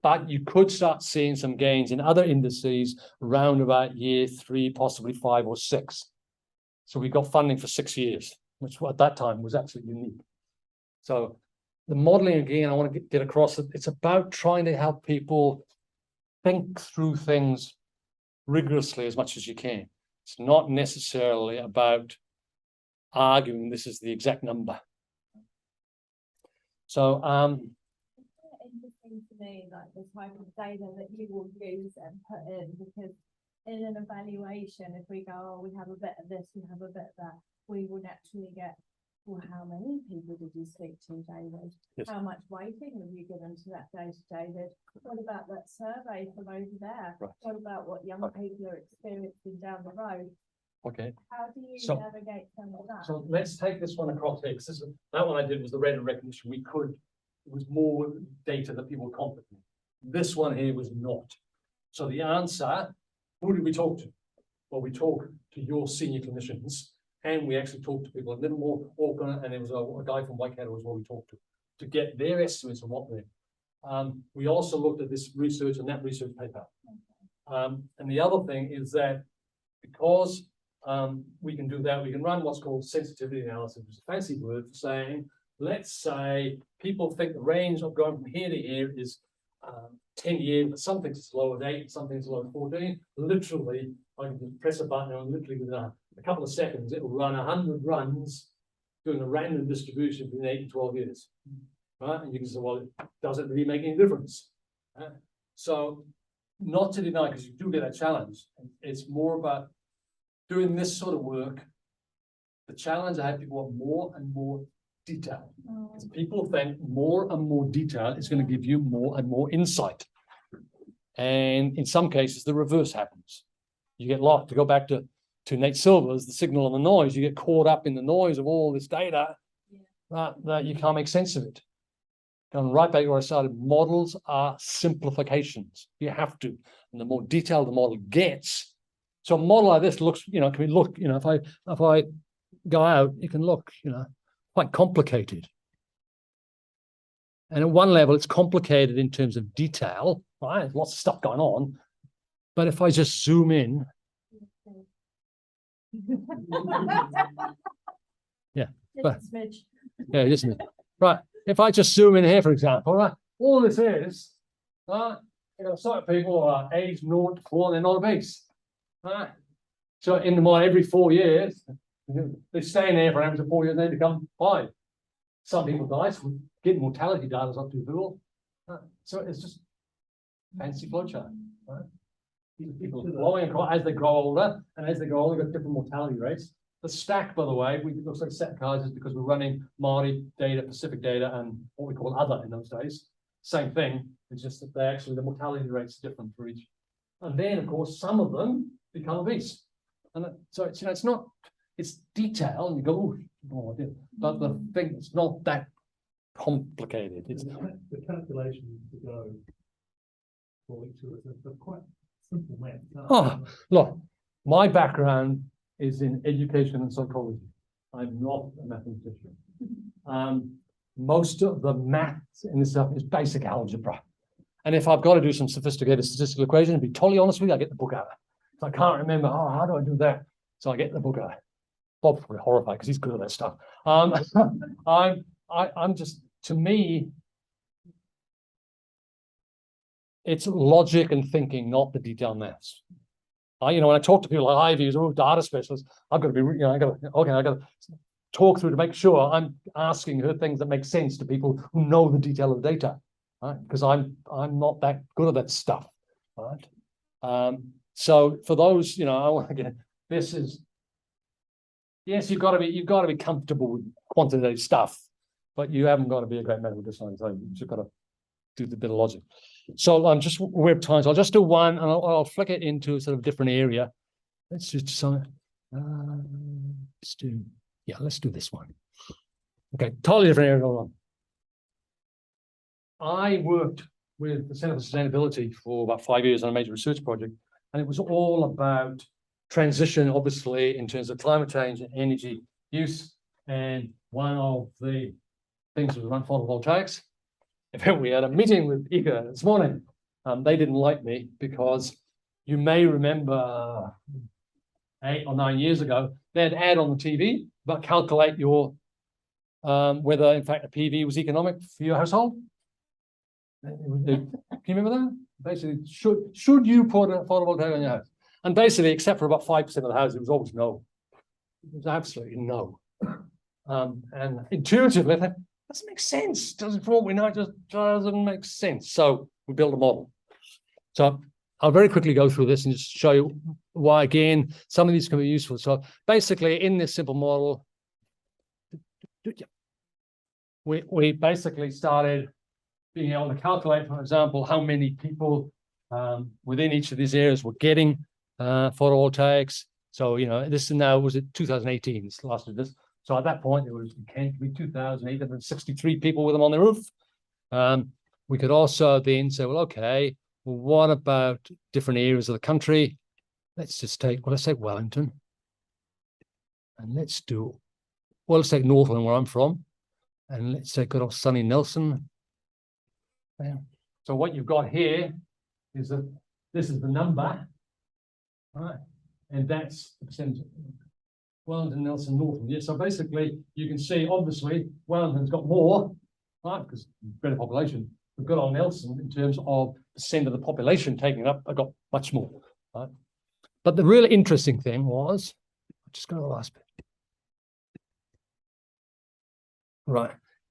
But you could start seeing some gains in other indices around about year 3, possibly 5 or 6. So we got funding for 6 years, which at that time was absolutely unique. So the modeling, again, I want to get across, it's about trying to help people think through things rigorously as much as you can. It's not necessarily about arguing this is the exact number. So interesting to me, like the type of data that you will use and put in, because in an evaluation, if we go, oh, we have a bit of this, we have a bit of that, we would actually get, well, how many people did you speak to, David? Yes. How much weighting have you given to that data, David? What about that survey from over there? Right. What about what young people are experiencing down the road? okay. How do you So- navigate some of that? So let's take this one across here, because that one I did was the random recognition. It was more data that people were confident in. This one here was not. So the answer, who did we talk to? Well, we talked to your senior clinicians, and we actually talked to people a little more open, and there was a guy from Waikato as well we talked to get their estimates of what they're. We also looked at this research and that research paper. And the other thing is that because we can do that, we can run what's called sensitivity analysis, which is a fancy word for saying, let's say people think the range of going from here to here is 10 years, but some things it's lower at 8, some things lower at 14. Literally, I can just press a button and literally within a couple of seconds, it will run 100 runs doing a random distribution between 8 and 12 years. Right? And you can say, well, does it really make any difference? So not to deny, because you do get a challenge. It's more about doing this sort of work. The challenge I have people want more and more detail. People think more and more detail is going to give you more and more insight. And in some cases, the reverse happens. You get lost. To go back to Nate Silver's, the signal and the noise, you get caught up in the noise of all this data that you can't make sense of it. Going right back where I started, models are simplifications. You have to. And the more detailed the model gets, so a model like this looks, can we look, if I go out, it can look, quite complicated. And at one level, it's complicated in terms of detail, right? There's lots of stuff going on. But if I just zoom in, yeah, but- Just a smidge. yeah, isn't it? Right. If I just zoom in here, for example, right, all this is, some people are age 0 to 4 and they're not obese. Right? So in the mind, every 4 years, they stay in there for an average of 4 years and they become 5. Some people die, so getting mortality data is up to Google. So it's just fancy flowchart. Right? People are flowing across as they grow older, and as they grow older, got different mortality rates. The stack, by the way, it looks like set cards is because we're running Maori data, Pacific data, and what we call other in those days. Same thing, it's just that the mortality rates are different for each. And then, of course, some of them become obese. And so it's detail, and you go, oh, but the thing, it's not that complicated. It's, The calculations to go for each of us are quite simple math. Oh, look, my background is in education and psychology. I'm not a mathematician. Most of the maths in this stuff is basic algebra. And if I've got to do some sophisticated statistical equations, to be totally honest with you, I get the book out. If I can't remember, oh, how do I do that? So I get the book out. Bob's probably horrified because he's good at that stuff. I'm just, to me, it's logic and thinking, not the detailed maths. When I talk to people like Ivy, who's a data specialist, I've got to be, I got to talk through to make sure I'm asking her things that make sense to people who know the detail of the data, right? Because I'm not that good at that stuff, right? So for those, again, this is, yes, you've got to be comfortable with quantitative stuff, but you haven't got to be a great mathematician. So you've just got to do the bit of logic. So I'm just we're at times. I'll just do one, and I'll flick it into a sort of different area. Let's just let's do this one. Okay, totally different area. Hold on. I worked with the Centre for Sustainability for about 5 years on a major research project, and it was all about transition, obviously, in terms of climate change and energy use. And one of the things was around photovoltaics. In fact, we had a meeting with ICA this morning. They didn't like me because you may remember 8 or 9 years ago, they had an ad on the TV about calculate your whether in fact a PV was economic for your household. Can you remember that? Basically, should you put a photovoltaic on your house? And basically, except for about 5% of the house, it was always no. It was absolutely no. And intuitively, I thought, doesn't make sense. Doesn't, for what we know, it just doesn't make sense. So we built a model. So I'll very quickly go through this and just show you why, again, some of these can be useful. So basically, in this simple model, we basically started being able to calculate, for example, how many people within each of these areas were getting photovoltaics. So, this is now, was it 2018? It's last of this. So at that point, it was 2,863 people with them on the roof. We could also then say, well, okay, well, what about different areas of the country? Let's just take, let's take Wellington. And let's take Northland, where I'm from. And let's say good old sunny Nelson. Yeah. So what you've got here is that this is the number, right? And that's the percentage. Wellington, Nelson, Northland. Yeah, so basically you can see, obviously, Wellington's got more, right? Because better population. But good old Nelson, in terms of percent of the population taking it up, I got much more, right? But the really interesting thing was, I'll just go to the last bit. Right.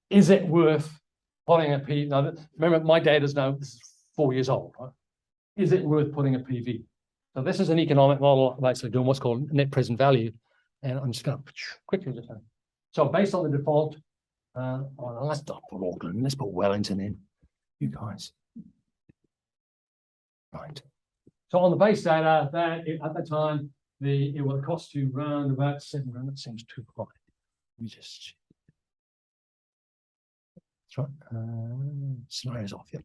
Is it worth putting a PV? Now, remember, my data's now, this is 4 years old, right? Is it worth putting a PV? So this is an economic model of actually doing what's called net present value. And I'm just going to quickly just so based on the default, let's not put Auckland, let's put Wellington in. You guys. Right. So on the base data, that at that time, it will cost you round about £7. That seems too high. Let me just. That's right. Scenarios off, yeah.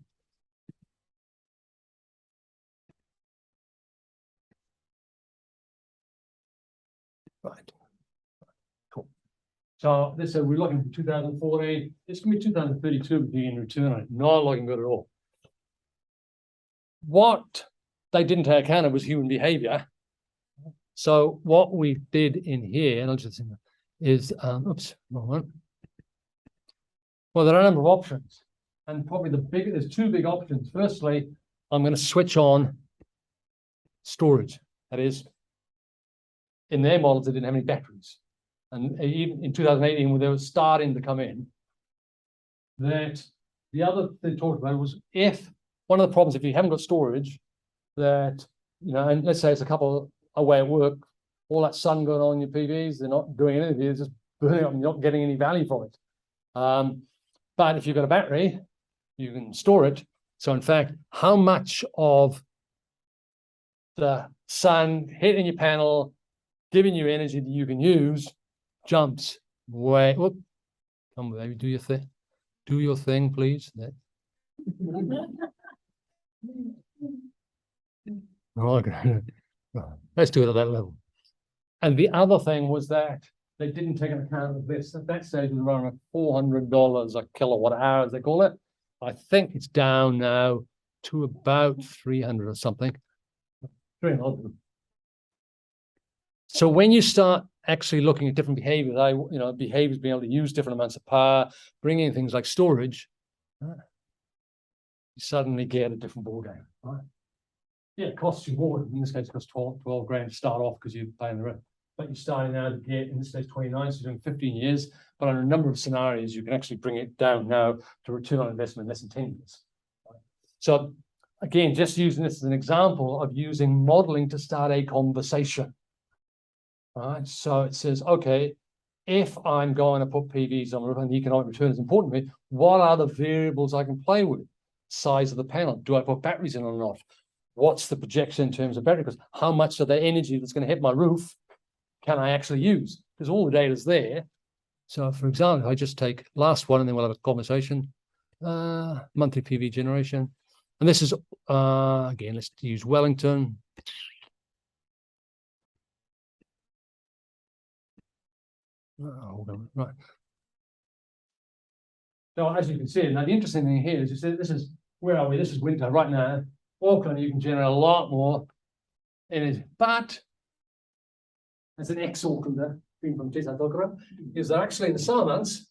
Right. Cool. So this we're looking for 2014. It's going to be 2032 with the in return. I'm not looking good at all. What they didn't take account of was human behavior. So what we did in here, and I'll just is oops, wrong one. Well, there are a number of options, and probably there's two big options. Firstly, I'm going to switch on storage. That is, in their models, they didn't have any batteries. And even in 2018, when they were starting to come in, that the other they talked about was if one of the problems, if you haven't got storage, that, and let's say it's a couple away at work, all that sun going on in your PVs, they're not doing anything, they're just burning up and you're not getting any value from it. But if you've got a battery, you can store it. So in fact, how much of the sun hitting your panel, giving you energy that you can use, jumps way. Whoop, come on, baby, do your thing. do your thing, please. Oh, okay. Let's do it at that level. And the other thing was that they didn't take into account of this. At that stage, it was around $400 a kilowatt hour, as they call it. I think it's down now to about 300 or something. 300. So when you start actually looking at different behaviors, behaviors being able to use different amounts of power, bringing in things like storage, you suddenly get a different ballgame, right? Yeah, it costs you more. In this case, it costs 12 grand to start off because you're paying the rent. But you're starting now to get, in this case, 29, so you're doing 15 years. But on a number of scenarios, you can actually bring it down now to return on investment in less than 10 years. Right? So again, just using this as an example of using modeling to start a conversation. All right, so it says, okay, if I'm going to put PVs on the roof and the economic return is important to me, what are the variables I can play with? Size of the panel. Do I put batteries in or not? What's the projection in terms of battery? Because how much of the energy that's going to hit my roof can I actually use? Because all the data is there. So for example, I just take last one and then we'll have a conversation. Monthly PV generation. And this is, again, let's use Wellington. Hold on, right. So as you can see, now the interesting thing here is this is, where are we? This is winter right now. Auckland, you can generate a lot more energy, but as an ex-Aucklander, being from Te Tokara, is that actually in the summer months,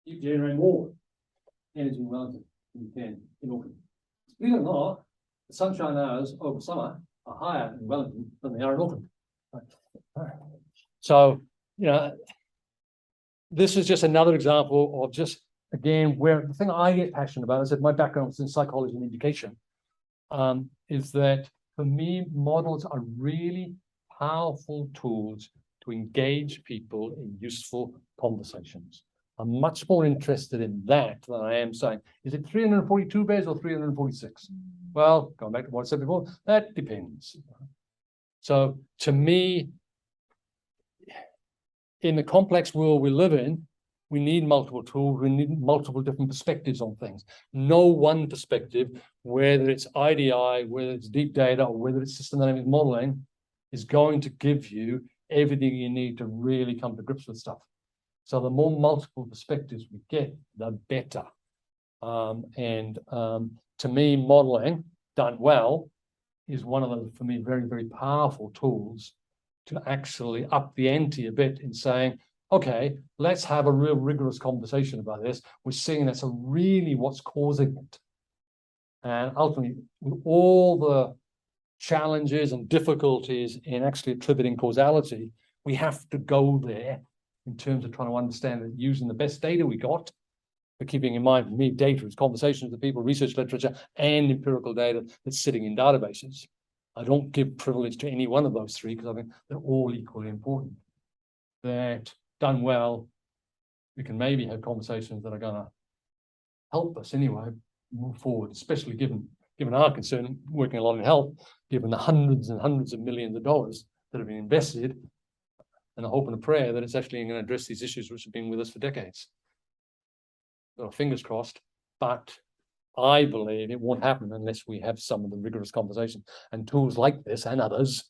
you generate more energy in Wellington than you can in Auckland. Believe it or not, the sunshine hours over summer are higher in Wellington than they are in Auckland. So, this is just another example of just, again, where the thing I get passionate about is that my background is in psychology and education, is that for me, models are really powerful tools to engage people in useful conversations. I'm much more interested in that than I am saying, is it 342 beds or 346? Well, going back to what I said before, that depends. So to me, in the complex world we live in, we need multiple tools, we need multiple different perspectives on things. No one perspective, whether it's IDI, whether it's deep data, or whether it's system dynamic modeling, is going to give you everything you need to really come to grips with stuff. So the more multiple perspectives we get, the better. To me, modeling done well is one of the, for me, very, very powerful tools to actually up the ante a bit in saying, okay, let's have a real rigorous conversation about this. We're seeing that's really what's causing it. And ultimately, with all the challenges and difficulties in actually attributing causality, we have to go there in terms of trying to understand it using the best data we got. But keeping in mind, for me, data is conversations with people, research literature, and empirical data that's sitting in databases. I don't give privilege to any one of those three because I think they're all equally important. That done well, we can maybe have conversations that are going to help us anyway move forward, especially given our concern, working a lot in health, given the hundreds and hundreds of millions of dollars that have been invested, and a hope and a prayer that it's actually going to address these issues which have been with us for decades. So fingers crossed, but I believe it won't happen unless we have some of the rigorous conversation, and tools like this and others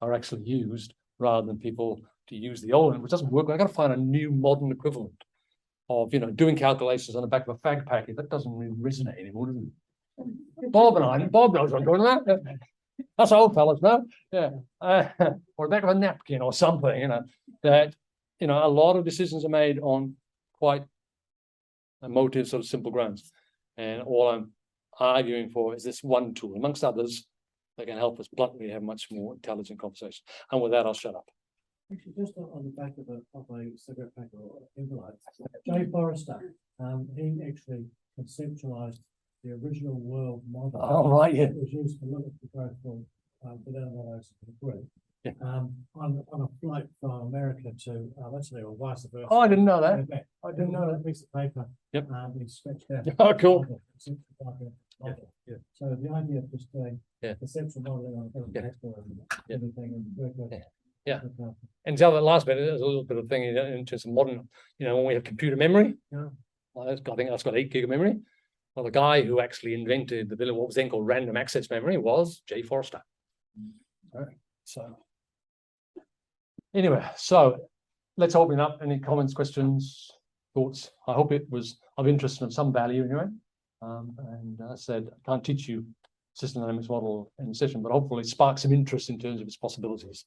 are actually used rather than people to use the old one, which doesn't work. I've got to find a new modern equivalent of, doing calculations on the back of a fag packet. That doesn't really resonate anymore, does it? Bob knows what I'm talking about. That's old fellas, no? Yeah. Or the back of a napkin or something, that, a lot of decisions are made on quite emotive, sort of simple grounds. And all I'm arguing for is this one tool, amongst others, that can help us bluntly have much more intelligent conversation. And with that, I'll shut up. Actually, just on the back of a cigarette packet or envelope, Jay Forrester, he actually conceptualized the original world model. Oh, right, yeah. It was used to look at the growth from without the grid. Yeah. On a flight from America to Italy or vice versa. Oh, I didn't know that. I didn't know that. Piece of paper. Yep. He sketched out. Oh, cool. Yeah. So the idea of just doing Yeah. perceptual modeling on Yeah. everything and work with. Yeah. And the other last bit is a little bit of thing in terms of modern, when we have computer memory, I think that's got 8 gig of memory. Well, the guy who actually invented what was then called random access memory was Jay Forrester. Right, so anyway, so let's open up any comments, questions, thoughts. I hope it was of interest and of some value anyway. And as I said, I can't teach you system dynamics model in the session, but hopefully spark some interest in terms of its possibilities.